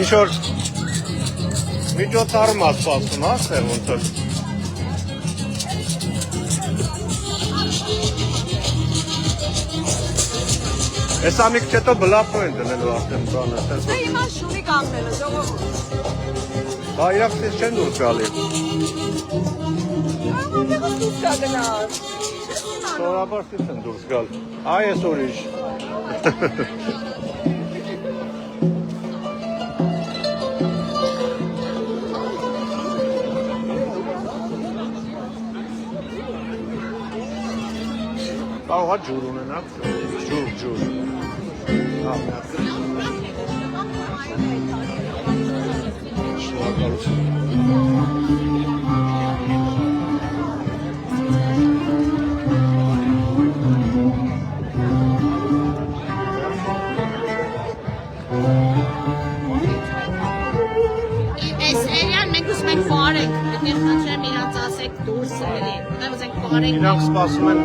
ինչ որ միջոցառում ա սպասում, հա, թե ոնց որ։ Ես ամիք չետո բլապո են դնելու արդեն բանը, տես որ։ Հիմա շունի կանգնելը, ժողովուրդ։ Դա իրակցից չեն դուրս գալի։ Որտեղից դուրս կա գնաց։ Սովորաբար ստից են դուրս գալ։ Այ ես ուրիշ։ Կարող է ջուր ունենաք, ջուր։ Իրանք սպասում են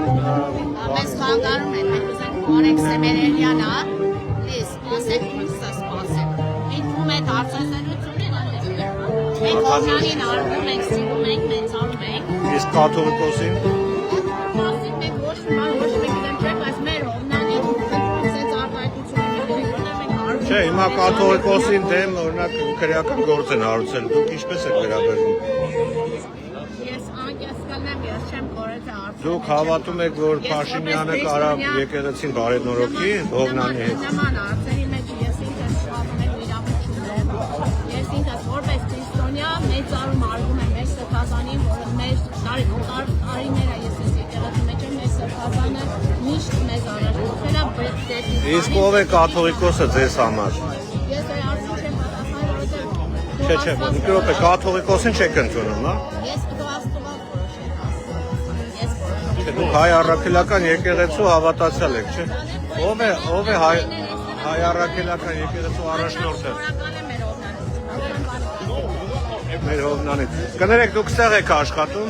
Մեզ խանգարում են, մենք ուզենք կորեք Սեմերելյանա, լիս, ասեք դուրսը սպասեք։ Ինքում այդ հարցազրությունն մենք Հովնանին արվում ենք, սիրում ենք, մեծանում ենք։ Իսկ կաթողիկոսին։ Մասին մենք ոչ մի գիտեմ չեք, բայց մեր Հովնանին սենց արտահայտությունները մենք արվում ենք։ Չէ, հիմա կաթողիկոսին դեմ օրինակ քրեական գործ են հարուցել, դուք ինչպես եք վերաբերվում։ Դուք հավատում եք, որ Փաշինյանը կարող եկեղեցին բարեդնորոգի Հովնանի հետ։ Նման հարցերի մեջ ես ինքս շահում եմ իրավունքներ։ Ես ինքս որպես քրիստոնյա մեծարում արվում եմ մեր սրբազանին, որը մեր տարիները ես եկեղեցի մեջ եմ, մեր սրբազանը միշտ մեզ առաջնորդել է դեպի։ Իսկ ով է կաթողիկոսը ձեզ համար։ Ես այդ հարցին չեմ պատասխանել, որովհետև Չէ, մի րոպե, կաթողիկոսին չեք ընդունում, հա։ ես Դուք հայ առաքելական եկեղեցու հավատացյալ եք, չէ՞։ Ով է հայ առաքելական եկեղեցու առաջնորդը։ Մեր Հովնանից։ Կներեք, դուք ստեղ եք աշխատում։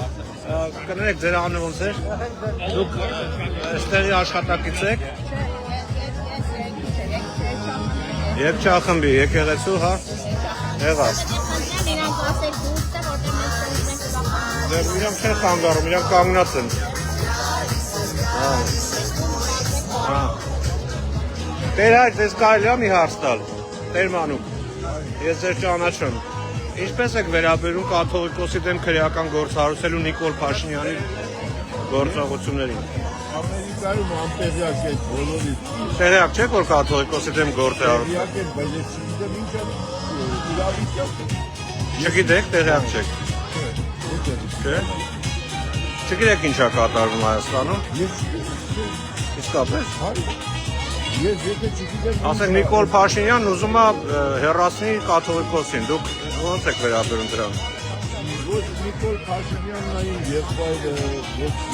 Կներեք, ձեր անունը ոնց է։ Դուք այստեղի աշխատակից եք։ Երգչախմբի եկեղեցու, հա։ Եղավ։ Իրանք չեն խանգարում, իրանք կանգնած են։ Տեր հայր, ձեզ կարելի է մի հարց տալ, Տեր Մանուկ, ես ձեր ճանաչում, ինչպես եք վերաբերում կաթողիկոսի դեմ քրեական գործ հարուցելու Նիկոլ Փաշինյանի գործողություններին։ Ամերիկայում անտեղյակ եք բոլորից։ Տեղյակ չեք, որ կաթողիկոսի դեմ գործ է հարուցել։ Տեղյակ եք, բայց ես չգիտեմ ինչ է իրավիճակը։ Չգիտեք, տեղյակ չեք։ Չէ։ Չգիտեք ինչ է կատարվում Հայաստանում։ Իսկապես։ Ես եթե չգիտեմ։ Ասենք Նիկոլ Փաշինյանն ուզում է հեռացնի կաթողիկոսին, դուք ո՞նց եք վերաբերում դրան։ Ոչ Նիկոլ Փաշինյանն այն եղբայրը,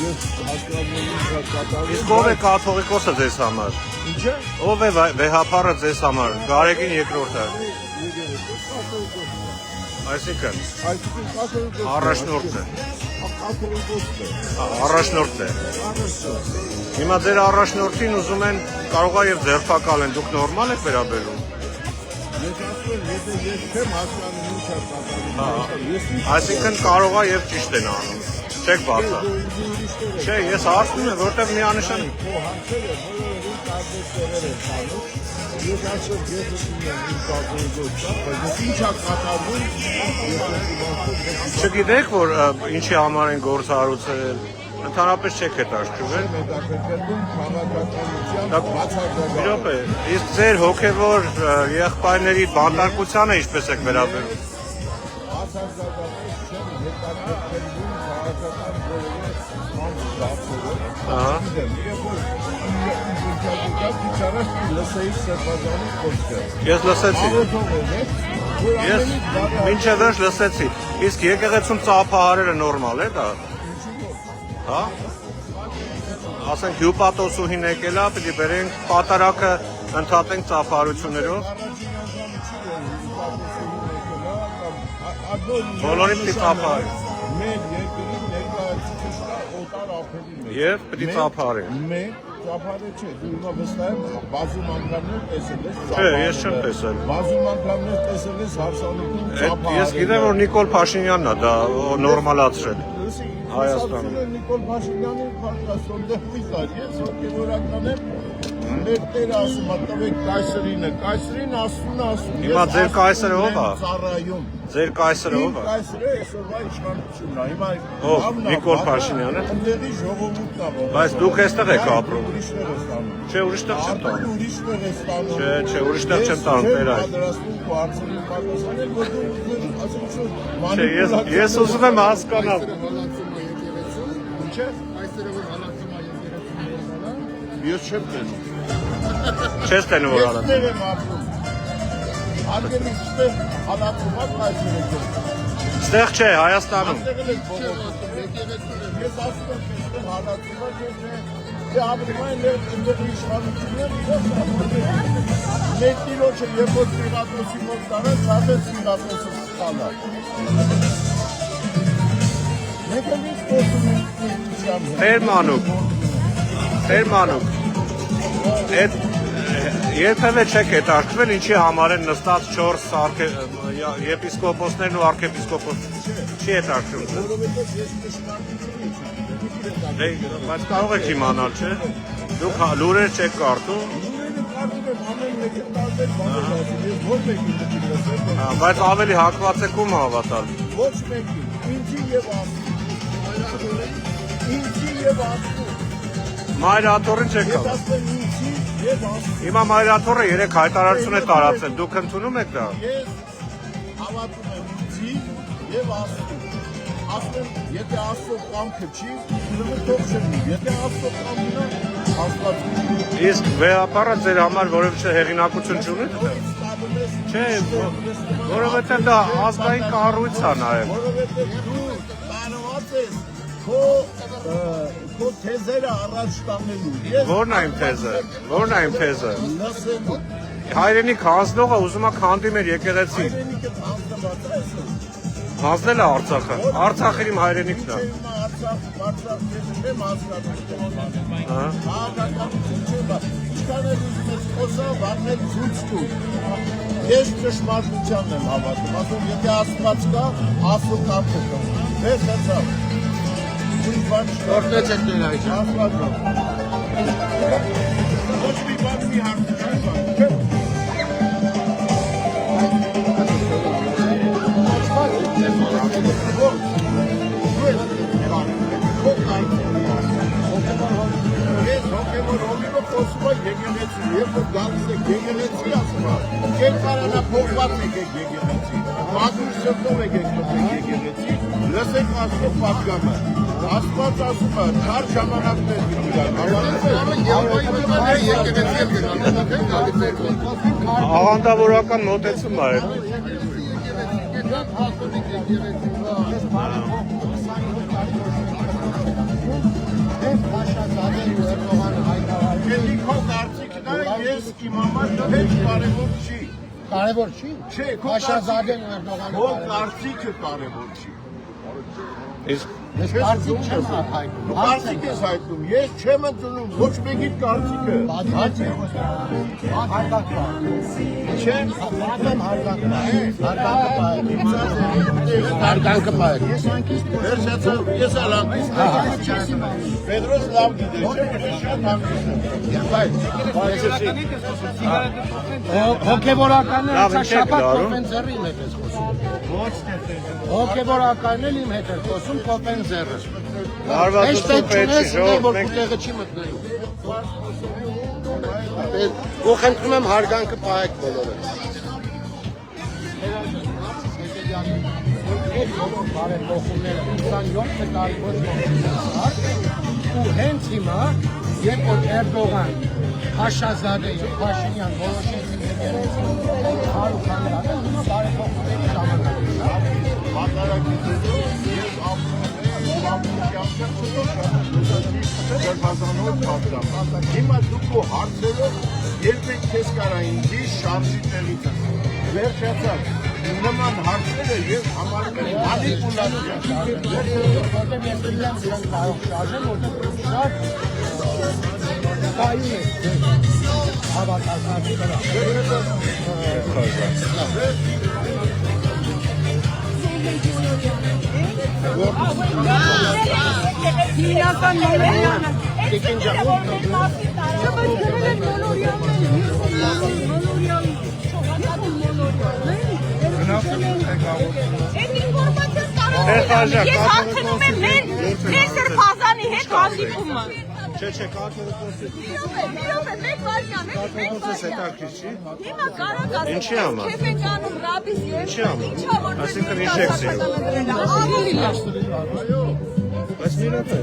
ես հասկանում եմ կատարում։ Իսկ ով է կաթողիկոսը ձեզ համար։ Ինչ է։ Ով է վեհապարը ձեզ համար։ Գարեգին երկրորդը։ Այսինքն առաջնորդն է։ Առաջնորդն է։ Հիմա ձեր առաջնորդին ուզում են կարող է եւ ձերբակալ են, դուք նորմալ եք վերաբերում։ Ես ասում եմ, եթե ես չեմ հասկանում ինչ է կատարում։ Այսինքն կարող է եւ ճիշտ են անում։ Չեք բացա։ Չէ, ես հարցնում եմ, որտեղ միանշան։ Հարցերը բոլորովին տարբեր տեղեր են տանում։ Ես ասում եմ, ես ուզում եմ իմ կաթողիկոս, բայց ինչ է կատարվում, Չգիտեք, որ ինչի համար են գործ հարուցել, ընդհանրապես չեք հետաքրքրվել։ Մի րոպե, իսկ ձեր հոգևոր եղբայրների բանտարկությանը ինչպես եք վերաբերում։ Ահա։ Ես լսեցի։ Ես մինչև վերջ լսեցի։ Իսկ եկեղեցում ծափահարերը նորմալ է դա։ Հա։ Ասենք հյուպատոսուհին եկել է, պիտի բերենք պատարակը ընդհատենք ծափահարություններով։ Բոլորին պիտի ծափահարի։ Մեր երկրի ներկայացուցիչը օտար ափերի մեջ։ Եվ պիտի ծափահարի։ Մենք ծափարը չէ, դու հիմա վստահ եմ բազում անգամներ տեսել ես։ Չէ, ես չեմ տեսել։ Բազում անգամներ տեսել ես հարսանիքում ծափարը։ Ես գիտեմ, որ Նիկոլ Փաշինյանն է դա նորմալացրել Հայաստանում։ Նիկոլ Փաշինյանի պատասխանատու դեպի ես հոգևորական եմ մեր տերը ասում է տվեք կայսրինը, կայսրին ասում է Հիմա ձեր կայսրը ով է։ Ծառայում։ Ձեր կայսրը ով է։ Կայսրը այսօրվա իշխանությունն է։ Հիմա Ով, Նիկոլ Փաշինյանը։ Ընդդեղի ժողովուրդն է։ Բայց դուք էստեղ եք ապրում։ Ուրիշներ է ստանում։ Չէ, ուրիշտեղ չեմ տանում։ Ուրիշներ է ստանում։ Չէ, ուրիշտեղ չեմ տանում, տեր այս։ Պատրաստում բարձրին պատասխանել, որ դու ասում ես Չէ, ես ուզում եմ հասկանալ։ Չէ, ես չեմ տենում։ Չես տենում որ Ես տեղ եմ ապրում։ Արգելի ստեղ հալածում ակ այսր եկել։ Ստեղ չէ, Հայաստանում։ Աստեղ էլ եք բողոքոտում, ես ասում եմ ստեղ հալածում ակ դե ապրում այն ընդեղ իշխանություններ իրոք ապրում։ Մեր տիրոջը երբ որ Պիրատոսի մոտ տարան, ծավեց Պիրատոսը սխալա։ Մենք էլ ինչ խոսում ենք Թերմանուկ, երբևէ չեք հետաքրքրվել ինչի համար են նստած 4 եպիսկոպոսներն ու արքեպիսկոպոսները, չի հետաքրքրվում։ որովհետև ես ճշմարտություն չեմ։ Բայց կարող եք իմանալ, չէ՞։ Դուք լուրեր չեք կարդում։ ամեն մեկը տարբեր բաներ ասում, ես ոչ մեկին չեմ լսել։ Բայց ավելի հակված եք ում հավատալ։ Ոչ մեկին, ինձի եւ ասում։ Ինձի եւ ասում։ Մայրաթորին չեք Ես հավատալ։ ասում եմ ինձի եւ ասում։ Հիմա Մայրաթորը 3 հայտարարություն է տարածել։ Դուք ընդունում եք դա։ Ես հավատում եմ ինձի եւ ասում։ Ասում եմ, եթե Աստծո կամքը չի, ուրեմն թող չլինի։ Եթե Աստծո կամքն է, Աստված կլինի։ Իսկ վեհապարը ձեր համար որևէ հեղինակություն չունի։ Չէ, որովհետև դա ազգային կառույց է նաև։ Որովհետև դու տարված ես քո թեզերը առաջ տանելու։ Որն է իմ թեզը։ Որն է իմ թեզը։ Լսելու։ Հայրենիք հանձնողը ուզում է քանդի մեր եկեղեցին։ Հայրենիքը հանձնված է այսօր։ Հանձնել է Արցախը։ Արցախը իմ հայրենիքն է։ Արցախ չեմ հասկանում։ Հա։ Քաղաքականություն չեմ։ Ինչքան էլ ուզում ես խոսա, վարնել ցույց տուր։ Ես ճշմարտությանն եմ հավատում։ Ասում եթե Աստված կա, Աստծո կամքը կա։ Ես հացա։ Որտե՞ղ եք դեր այս։ Աստված կա։ Ոչ մի բան մի հարց չկա։ Ես հոգևոր հոգևոր խոսում եմ եկեղեցի, երբ որ գալիս եք եկեղեցի ասում եմ, կերպարանա փոխված եկեք եկեղեցի, մաքուր սրտով եկեք մտեք եկեղեցի, լսեք Աստծո պատգամը, Աստված ասում է, չար ժամանակներ Աղանդավորական մոտեցում է։ Եթե քո կարծիքն է, ես իմ համար ոչ կարևոր չի։ Կարևոր չի։ Չէ, Փաշազադեն ու Էրդողանը քո կարծիքը կարևոր չի։ Իսկ ես կարծիք չեմ հայտնում։ Կարծիք ես հայտնում, ես չեմ ընդունում ոչ մեկի կարծիքը։ Հարգանքը։ Չէ, Հարգանքը հարգանքը պայք։ վերջացա, ես ալանգիստ։ Պետրոս լավ գիտես, չէ՞, շատ հոգևորականները Լավ, շաբաթ լավ, կոֆենձերի հետ ես խոսում։ ոչ թե Հոգևորականն էլ իմ հետ էր խոսում կոֆենձերը։ հարվածություն պետք չի, ժողովուրդ որ մենք տեղը չի մտնելու։ Ու խնդրում եմ հարգանքը պահեք բոլորը։ Այդ բոլոր բարեփոխումները 27 տարի ոչ ոք ու հենց հիմա երբ որ Էրդողան, Փաշազադե եւ Փաշինյան որոշեցին Հիմա դուք ու հարցերով երբեք քեզ կարա ինձի շարժի տեղից վերջացած նման հարցերը ես համարում եմ մանիպուլյացիա որտեղ ես իրենց կարող շարժեմ, որտեղ շատ կայուն է հավատացածի վրա։ Հիմնական մոլորյանը։ Ես հանդիպում եմ մեր սրբազանի հետ հանդիպումը։ Չէ, կարգավորը մեկ վարյան, հիմա կարակ ասեմ, Ինչի համար։ քեֆ ենք անում ռաբիս և Ինչի համար։ ինչա որ Այսինքն ինչ եք սիրում։ Բայց մի րոպե։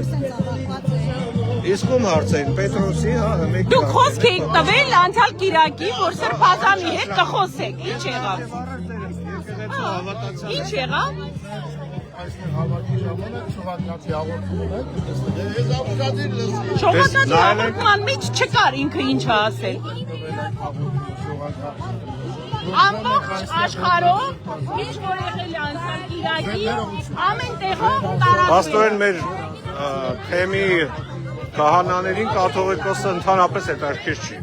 Իսկ ում հարց էին Պետրոսի, հա, մեկ։ Դուք խոսք եք տվել անցյալ կիրակի, որ սրբազանի հետ կխոսեք, ինչ եղավ։ Ինչ եղավ։ Շողակաթի հաղորդման մեջ չկար ինքը ինչ ասել։ Ամբողջ աշխարհով ինչ որ եղել է անցյալ կիրակի, ամեն տեղով տարածվել։ Պաստորեն մեր թեմի քահանաներին կաթողիկոսը ընդհանրապես հետաքրքիր չի։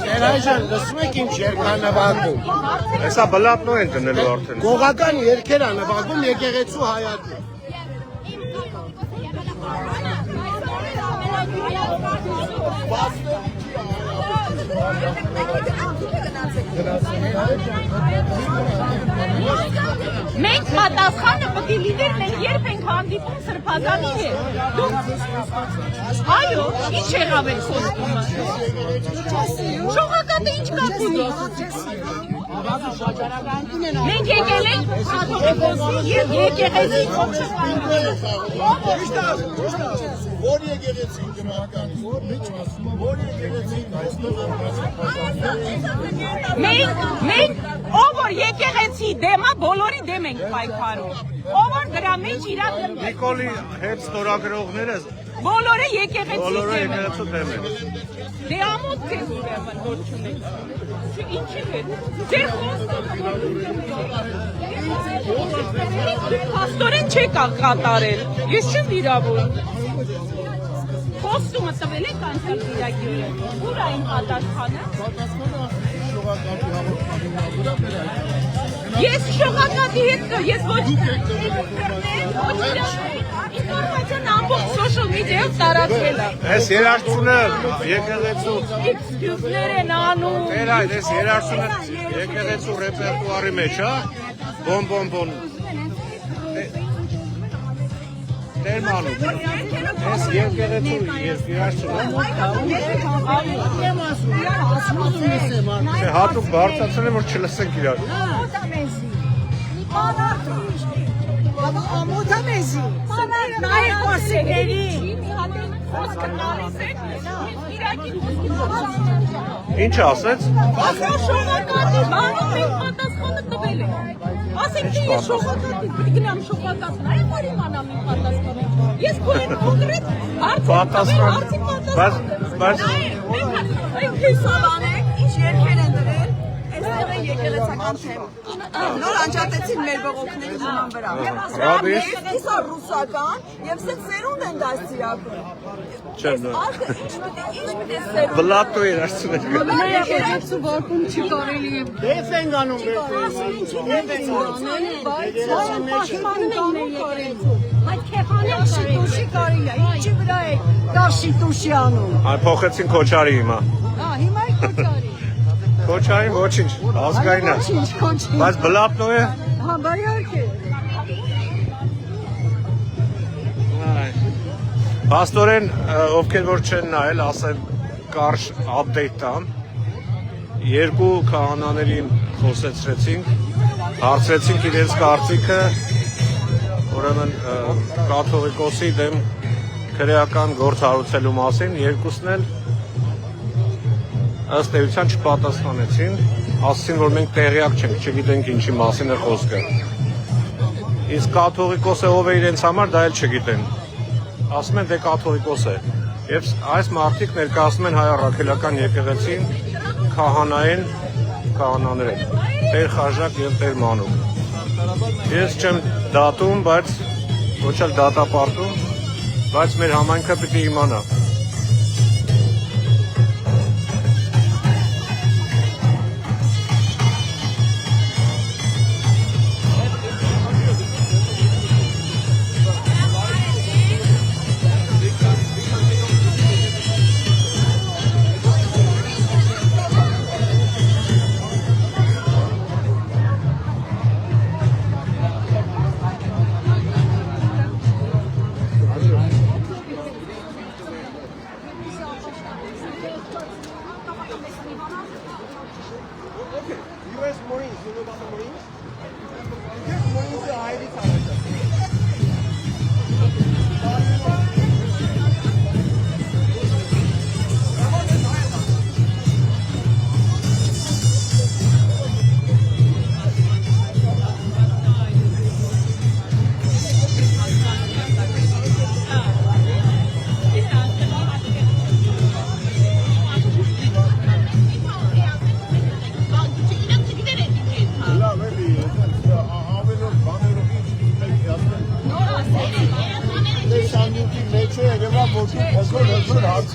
Երայժան, լսում եք ինչ երգ անավագում։ Հեսա բլատնո են դնելու արդեն։ Գողական երգեր անավագում եկեղեցու հայատում։ Մենք պատասխանը պետք է լիներ, մենք երբ ենք հանդիպում սրբազանի հետ։ Այո, ինչ եղավ այդ խոստումը։ Շողակատը ինչ կապ ունի։ Մենք եկել ենք կաթողիկոսի և եկեղեցի Որ եկեղեցին գնահատանի, որ եկեղեցին Մենք ով որ եկեղեցի դեմա, բոլորի դեմ ենք պայքարում։ Ով որ դրա մեջ իրար դեմ։ Նիկոլի հետ ստորագրողները Բոլորը եկեղեցի բոլորը դեմ են։ եկեղեցու դեմ են։ Դե ամոթ քեզ ուրեմն որ չունեք։ Ինչի՞ հետ։ Ձեր Պաստորեն չեք կատարել։ Ես չեմ վիրավոր։ Խոստումը տվել եք անցյալ կիրակի օրը։ Ուր այն պատասխանը։ Ես շողակատի հետ ես ոչ ինֆորմացիան ամբողջ social media-ով տարածվել է։ Այս երաշխությունը եկեղեցու Excuse-ներ են անում։ Տեր այդ այս երաշխությունը եկեղեցու ռեպերտուարի մեջ, հա։ Բոն։ Տեր մանու։ Այս եկեղեցու երաշխությունը Չէ, հատուկ բարձրացել է, որ չլսենք իրար։ Ամոթա մեզի։ Նայ խոսեգերի։ Ինչ ասեց։ Շողակատի բանում մենք պատասխանը տվել ենք։ Ասեք թե ես շողակատի, պիտի գնամ շողակատն, այ որ իմանամ իմ պատասխանը։ Ես քույր կոնկրետ Պատասխան։ Բայց Այդ քեսալանեք, ինչ երկեր են դրել, այստեղ է եկեղեցական թեմ։ Նոր անջատեցին մեր բողոքների հիման վրա։ Ռաբիս։ Իսա ռուսական եւ սա ծերունդ են դաստիարակում։ Չեմ նո։ Ինչ պիտի սերունդ։ Բլատո երաշխությունը։ եկեղեցու որքում չի կարելի է Դեֆ են գանում Այդ քեփանը Շիտուշի կարելի է, ինչի վրա է դա շիտուշի անում։ Այ փոխեցին Քոչարի հիմա։ Հա, հիմա է կոչարի։ Քոչարին ոչինչ, ազգային է։ Ինչ կոչի։ Բայց բլատնո է։ Հա, բայարքե։ Պաստորեն, ովքեր որ չեն նայել, ասեմ կարճ update տամ։ Երկու քահանաներին խոսեցրեցինք, հարցրեցինք իրենց կարծիքը, ուրեմն կաթողիկոսի դեմ քրեական գործ հարուցելու մասին, երկուսն էլ ըստ էության չպատասխանեցին, ասացին, որ մենք տեղյակ չենք, չգիտենք ինչի մասին է խոսքը։ Իսկ կաթողիկոսը ով է իրենց համար, դա էլ չգիտեն։ Ասում են, դե կաթողիկոս է։ Եվ այս մարդիկ ներկայացնում են հայ առաքելական եկեղեցին քահանաներ են, Տեր Խաժակ եւ Տեր Մանուկ։ Ես չեմ դատում, բայց ոչ էլ դատապարտում, բայց մեր համայնքը պիտի իմանա։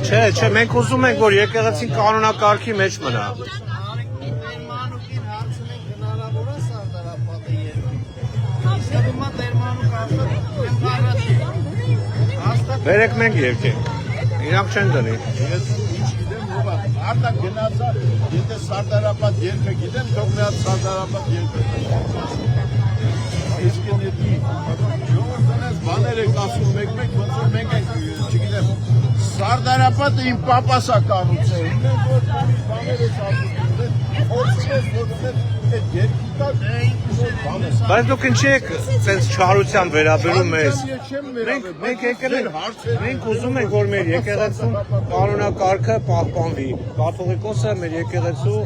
Չէ, մենք ուզում ենք, որ եկեղեցին կանոնակարգի մեջ մնա։ Բերեք մենք երկենք, իրանք չեն դնի։ Ես ինչ գիտեմ, ով է, արդակ գնացա, եթե Սարդարապատ երկը գիտեմ, թող մի հատ Սարդարապատ երկը։ Իսկ ներդի, ժողովրդանես բաներ եք ասում մեկ-մեկ, ոնց որ մենք ենք, չգիտեմ, Սարդարապատը իմ պապասա կառուցել, մենք որ բաներ եք ասում, փորձես, այդ երկի տակ, Բայց դուք ինչի եք ցենց չարության վերաբերում մեզ։ Մենք եկել ենք, մենք ուզում ենք, որ մեր եկեղեցում կանոնակարգը պահպանվի։ Կաթողիկոսը մեր եկեղեցու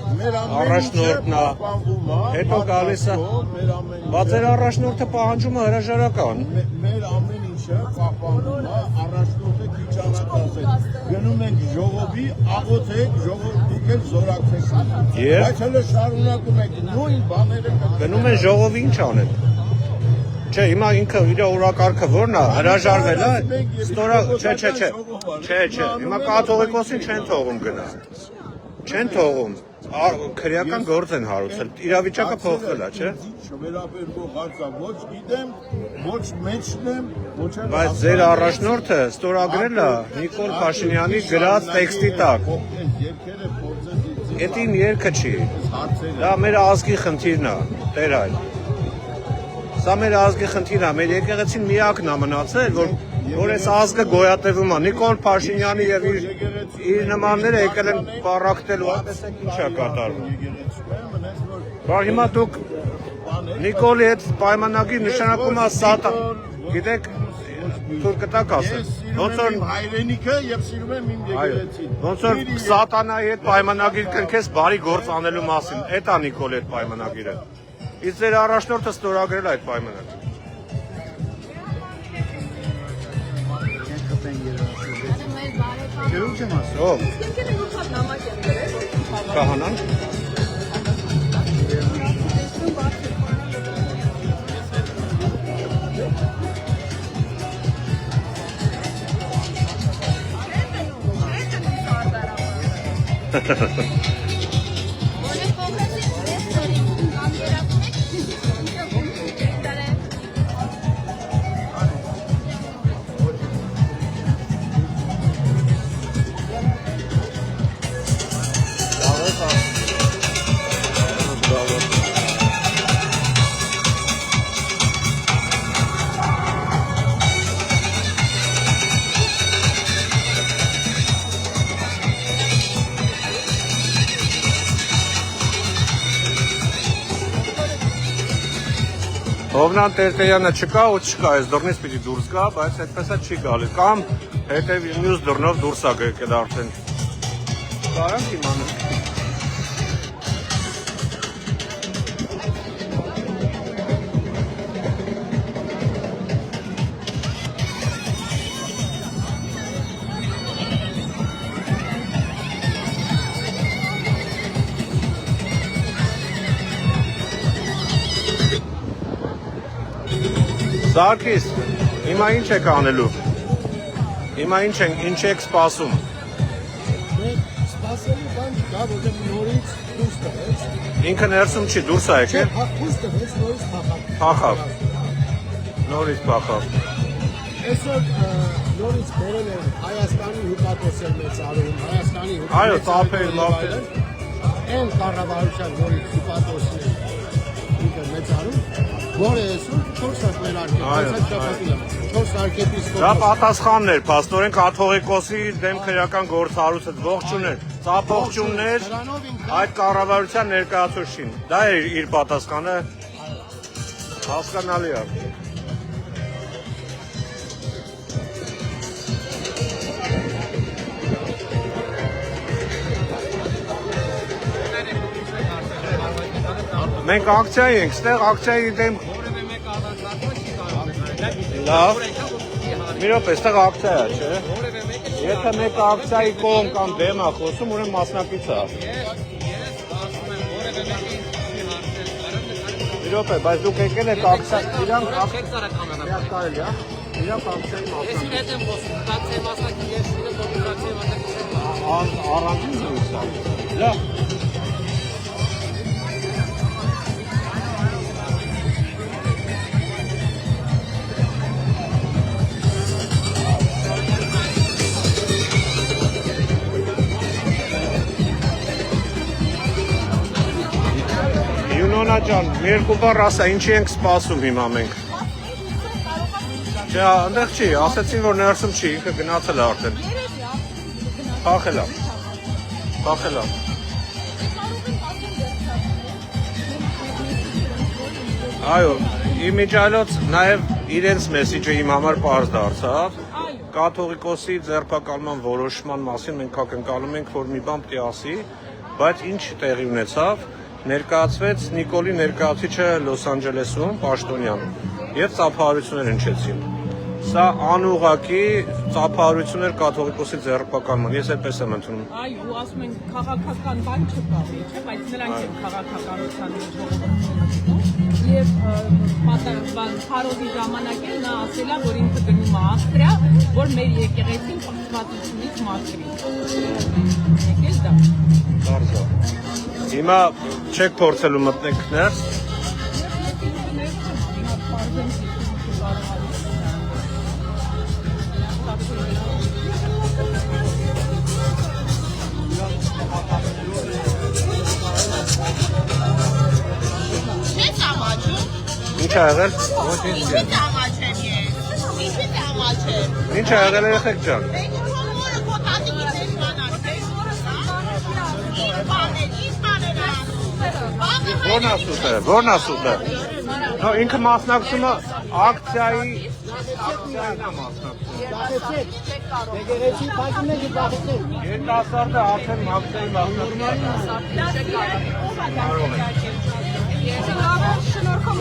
առաջնորդն է, հետո գալիս է, բայց ձեր առաջնորդը պահանջում է հրաժարական։ Մեր ամեն ինչը պահպանվում է, առաջնորդը քիչ անհատած է։ Գնում ենք ժողովի, աղոթեք, դուք էլ զորակցեք։ Բայց հələ շարունակում եք նույն բաները։ Գնում են ժողովի ինչ անեն։ Չէ, հիմա ինքը իր օրակարգը ո՞րն է, հրաժարվել է, ստորա, չէ, հիմա կաթողիկոսին չեն թողում գնա։ Չեն թողում, քրեական գործ են հարուցել, իրավիճակը փոխվել է, չէ։ Վերաբերող հարցը ոչ գիտեմ, ոչ մեջն եմ, ոչ էլ։ Բայց ձեր առաջնորդը ստորագրել է Նիկոլ Փաշինյանի գրած տեքստի տակ։ Էդ իմ երգը չի։ Դա մեր ազգի խնդիրն է, Տեր այլ։ Սա մեր ազգի խնդիրն է, մեր եկեղեցին միակն է մնացել, որ այս ազգը գոյատևում է։ Նիկոլ Փաշինյանի եւ իր նմանները եկել են պառակտելու, տեսեք ինչ է կատարվում։ Բայց հիմա դուք Նիկոլի հետ պայմանագիր նշանակում է սատան։ Գիտեք, թուրքը տակ ասել։ Ոնց որ հայրենիքը եւ սիրում եմ իմ եկեղեցին։ Ոնց որ սատանայի հետ պայմանագիր կնքես բարի գործ անելու մասին։ Էդ է Նիկոլի հետ պայմանագիրը։ Իսկ ձեր առաջնորդը ստորագրել այդ պայմանագիրը։ Դերում չեմ ասում։ Ո՞վ։ Կահանան։ Հովնան Տերտերյանը չկա ու չկա, այս դռնից պիտի դուրս գա, բայց այդպես է չի գալի, կամ հետև մյուս դռնով դուրս է եկել արդեն։ Կարանք իմանանք։ Սարգիս, հիմա ինչ եք անելու։ Հիմա ինչ եք սպասում։ Սպասելու բան չկա, որտեղ նորից դուրս տվեց։ Ինքը ներսում չի, դուրս է եկել։ Դուրս տվեց, նորից փախավ։ Փախավ։ Նորից փախավ։ Այսօր նորից բերել են Հայաստանի հյուպատոսել մեծարում, Հայաստանի Այո, ծափեր, լափեր։ Այն կառավարության նորից հյուպատոսն է ինքը մեծարում, որը այսօր 4 հատ ներարկել, այս շաբաթի լավ, 4 արկեպիսկոպոս։ Դա պատասխանն էր, Պաստորեն կաթողիկոսի դեմ քրեական գործառույթը ողջուներ, ծափողջուններ այդ կառավարության ներկայացուցիչին։ Դա է իր պատասխանը, հասկանալի է։ Մենք ակցիայի ենք, ստեղ ակցիայի դեմ լավ, մի րոպե, ստեղ ակցիա է, չէ։ Եթե մեկը ակցիայի կողմ կամ դեմ է խոսում, ուրեմն մասնակից է։ Մի րոպե, բայց դուք եկել եք ակցիա, իրանք ակցիայի առանձին լույս է։ Լավ։ Յունոնա ջան, երկու բառ ասա, ինչի ենք սպասում հիմա մենք։ Չէ, այնտեղ չի, ասեցին, որ ներսում չի, ինքը գնացել է արդեն։ Փախել է։ Փախել է։ Այո, իմիջիայլոց նաև իրենց մեսիջը իմ համար պարզ դարձավ։ Կաթողիկոսի ձերբակալման որոշման մասին մենք ակնկալում ենք, որ մի բան պետք է ասի, բայց ինչ տեղի ունեցավ, ներկայացվեց Նիկոլի ներկայացուցիչը Լոս Անջելեսում, Պաշտոնյանում, եւ ծափահարություններ հնչեցին։ Սա անուղղակի ծափահարություններ կաթողիկոսի ձեռբակալման, ես այդպես եմ ընդունում։ Այո, ու ասում են քաղաքական բան չկա, չէ՞, բայց նրանք են քաղաքականության եւ Փարոզի ժամանակ էլ նա ասել է, որ ինքը գնում է Ավստրիա, որ մեր եկեղեցին պարտվածությունից մաքրի։ Եկել դա։ Կարծա։ Հիմա չեք փորձելու մտնեք ներս։ Ինչ ա եղել։ Ինչ ա եղել եղեք ջան։ Որն ասուտ է։ Նո ինքը մասնակցում է ակցիային է մասնակցում։ Եկեղեցի բաժինների բախեցին։ Երիտասարդը արդեն ակցիայի մասնակցում է։ Շնորհքով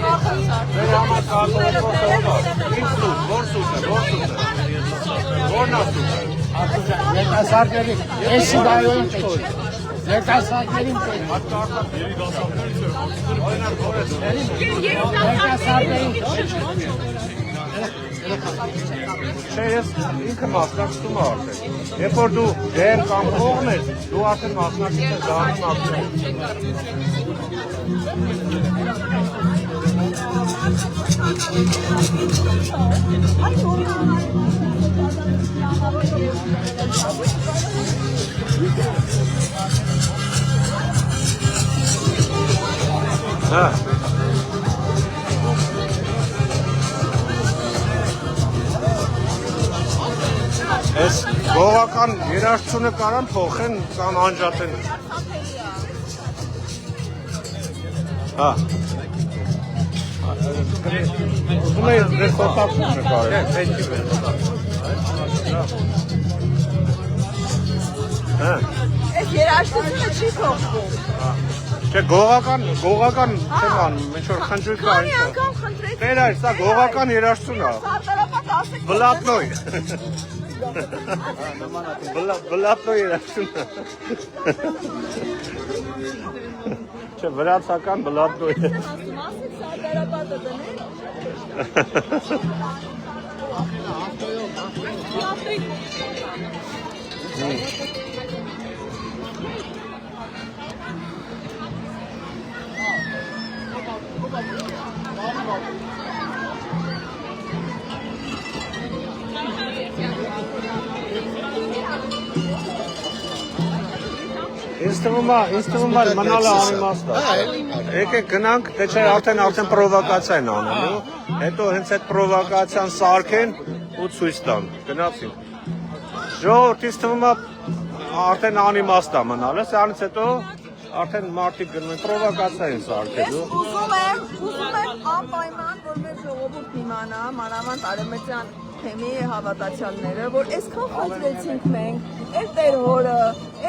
Մեր համար կաթողիկոսը ինչ սուտ, որ սուտ է։ Որն ասուտ է։ Եկեղեցիների էսի դայոյին պետք։ Եկեղեցիներին պետք։ Եկեղեցիներին Չէ, ես ինքը մասնակցում է արդեն։ Երբ որ դու դեմ կամ կողմ ես, դու արդեն մասնակից ես դառնում ակցիային։ Հա։ Այս գողական երաժշտությունը կարան փոխեն կամ անջատեն։ Հա։ Ուզում եմ ձեր ֆոտոն նկարել։ Հա։ Այս երաժշտությունը չի փոխվում։ Չէ, գողական չեմ անում, ինչ որ խնջույք կա Քանի ինչ։ անգամ խնդրեք։ Տեր սա գողական երաժշտություն է։ Սարտարապատ ասեք։ Բլատնոյ։ Բլատնոյ երաժշտություն։ Չէ, վրացական բլատնոյ։ Ասեք սարտարապատը դնել։ Ինձ թվում է մնալը անիմաստ է։ Եկեք գնանք, թե չէ արդեն պրովոկացիա են անելու, հետո հենց այդ պրովոկացիան սարքեն ու ցույց տան։ Գնացինք։ Ժողովուրդ, ինձ թվում է արդեն անիմաստ է մնալը, սրանից հետո արդեն մարդիկ գնում են պրովոկացիա են սարքելու։ Ուզում եմ անպայման, որ մեր ժողովուրդն իմանա, մանավանդ արևմտյան թեմի հավատացյալները, որ այսքան խնդրեցինք մենք, էլ տեր հորը,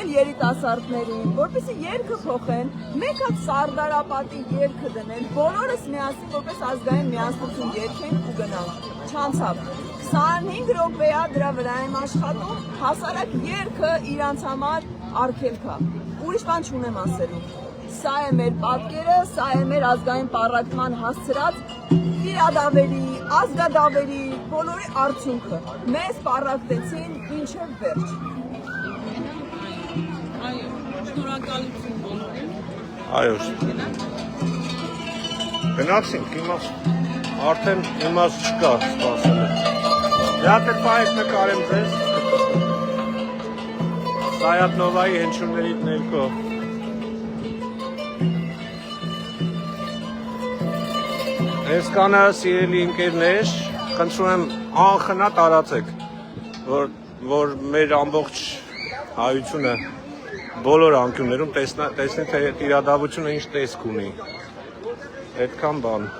էլ երիտասարդներին, որպեսզի երգը փոխեն, մեկ հատ Սարդարապատի երգը դնեն, բոլորս միասին որպես ազգային միասնություն երգենք ու գնանք։ Չանցավ։ 25 րոպե դրա վրա եմ աշխատում, հասարակ երգը իրանց համար արգելք է։ Ուրիշ բան չունեմ ասելու։ Սա է մեր պատկերը, սա է մեր ազգային պառակտման հասցրած իրադավերի, ազգադավերի, բոլորի արդյունքը։ Մեզ պառակտեցին մինչև վերջ։ Այո, շնորհակալություն բոլորին։ Այո։ Գնացինք, արդեն իմաստ չկա սպասել։ Հատ այդ պահեք նկարեմ ձեզ։ Սայատնովայի հնչյունների ներքո։ Այսքանը սիրելի ընկերներ, խնդրում եմ անխնա տարածեք, որ մեր ամբողջ հայությունը բոլոր անկյուններում տեսնի թե իրադարձությունը ինչ տեսք ունի։ Այդքան բան։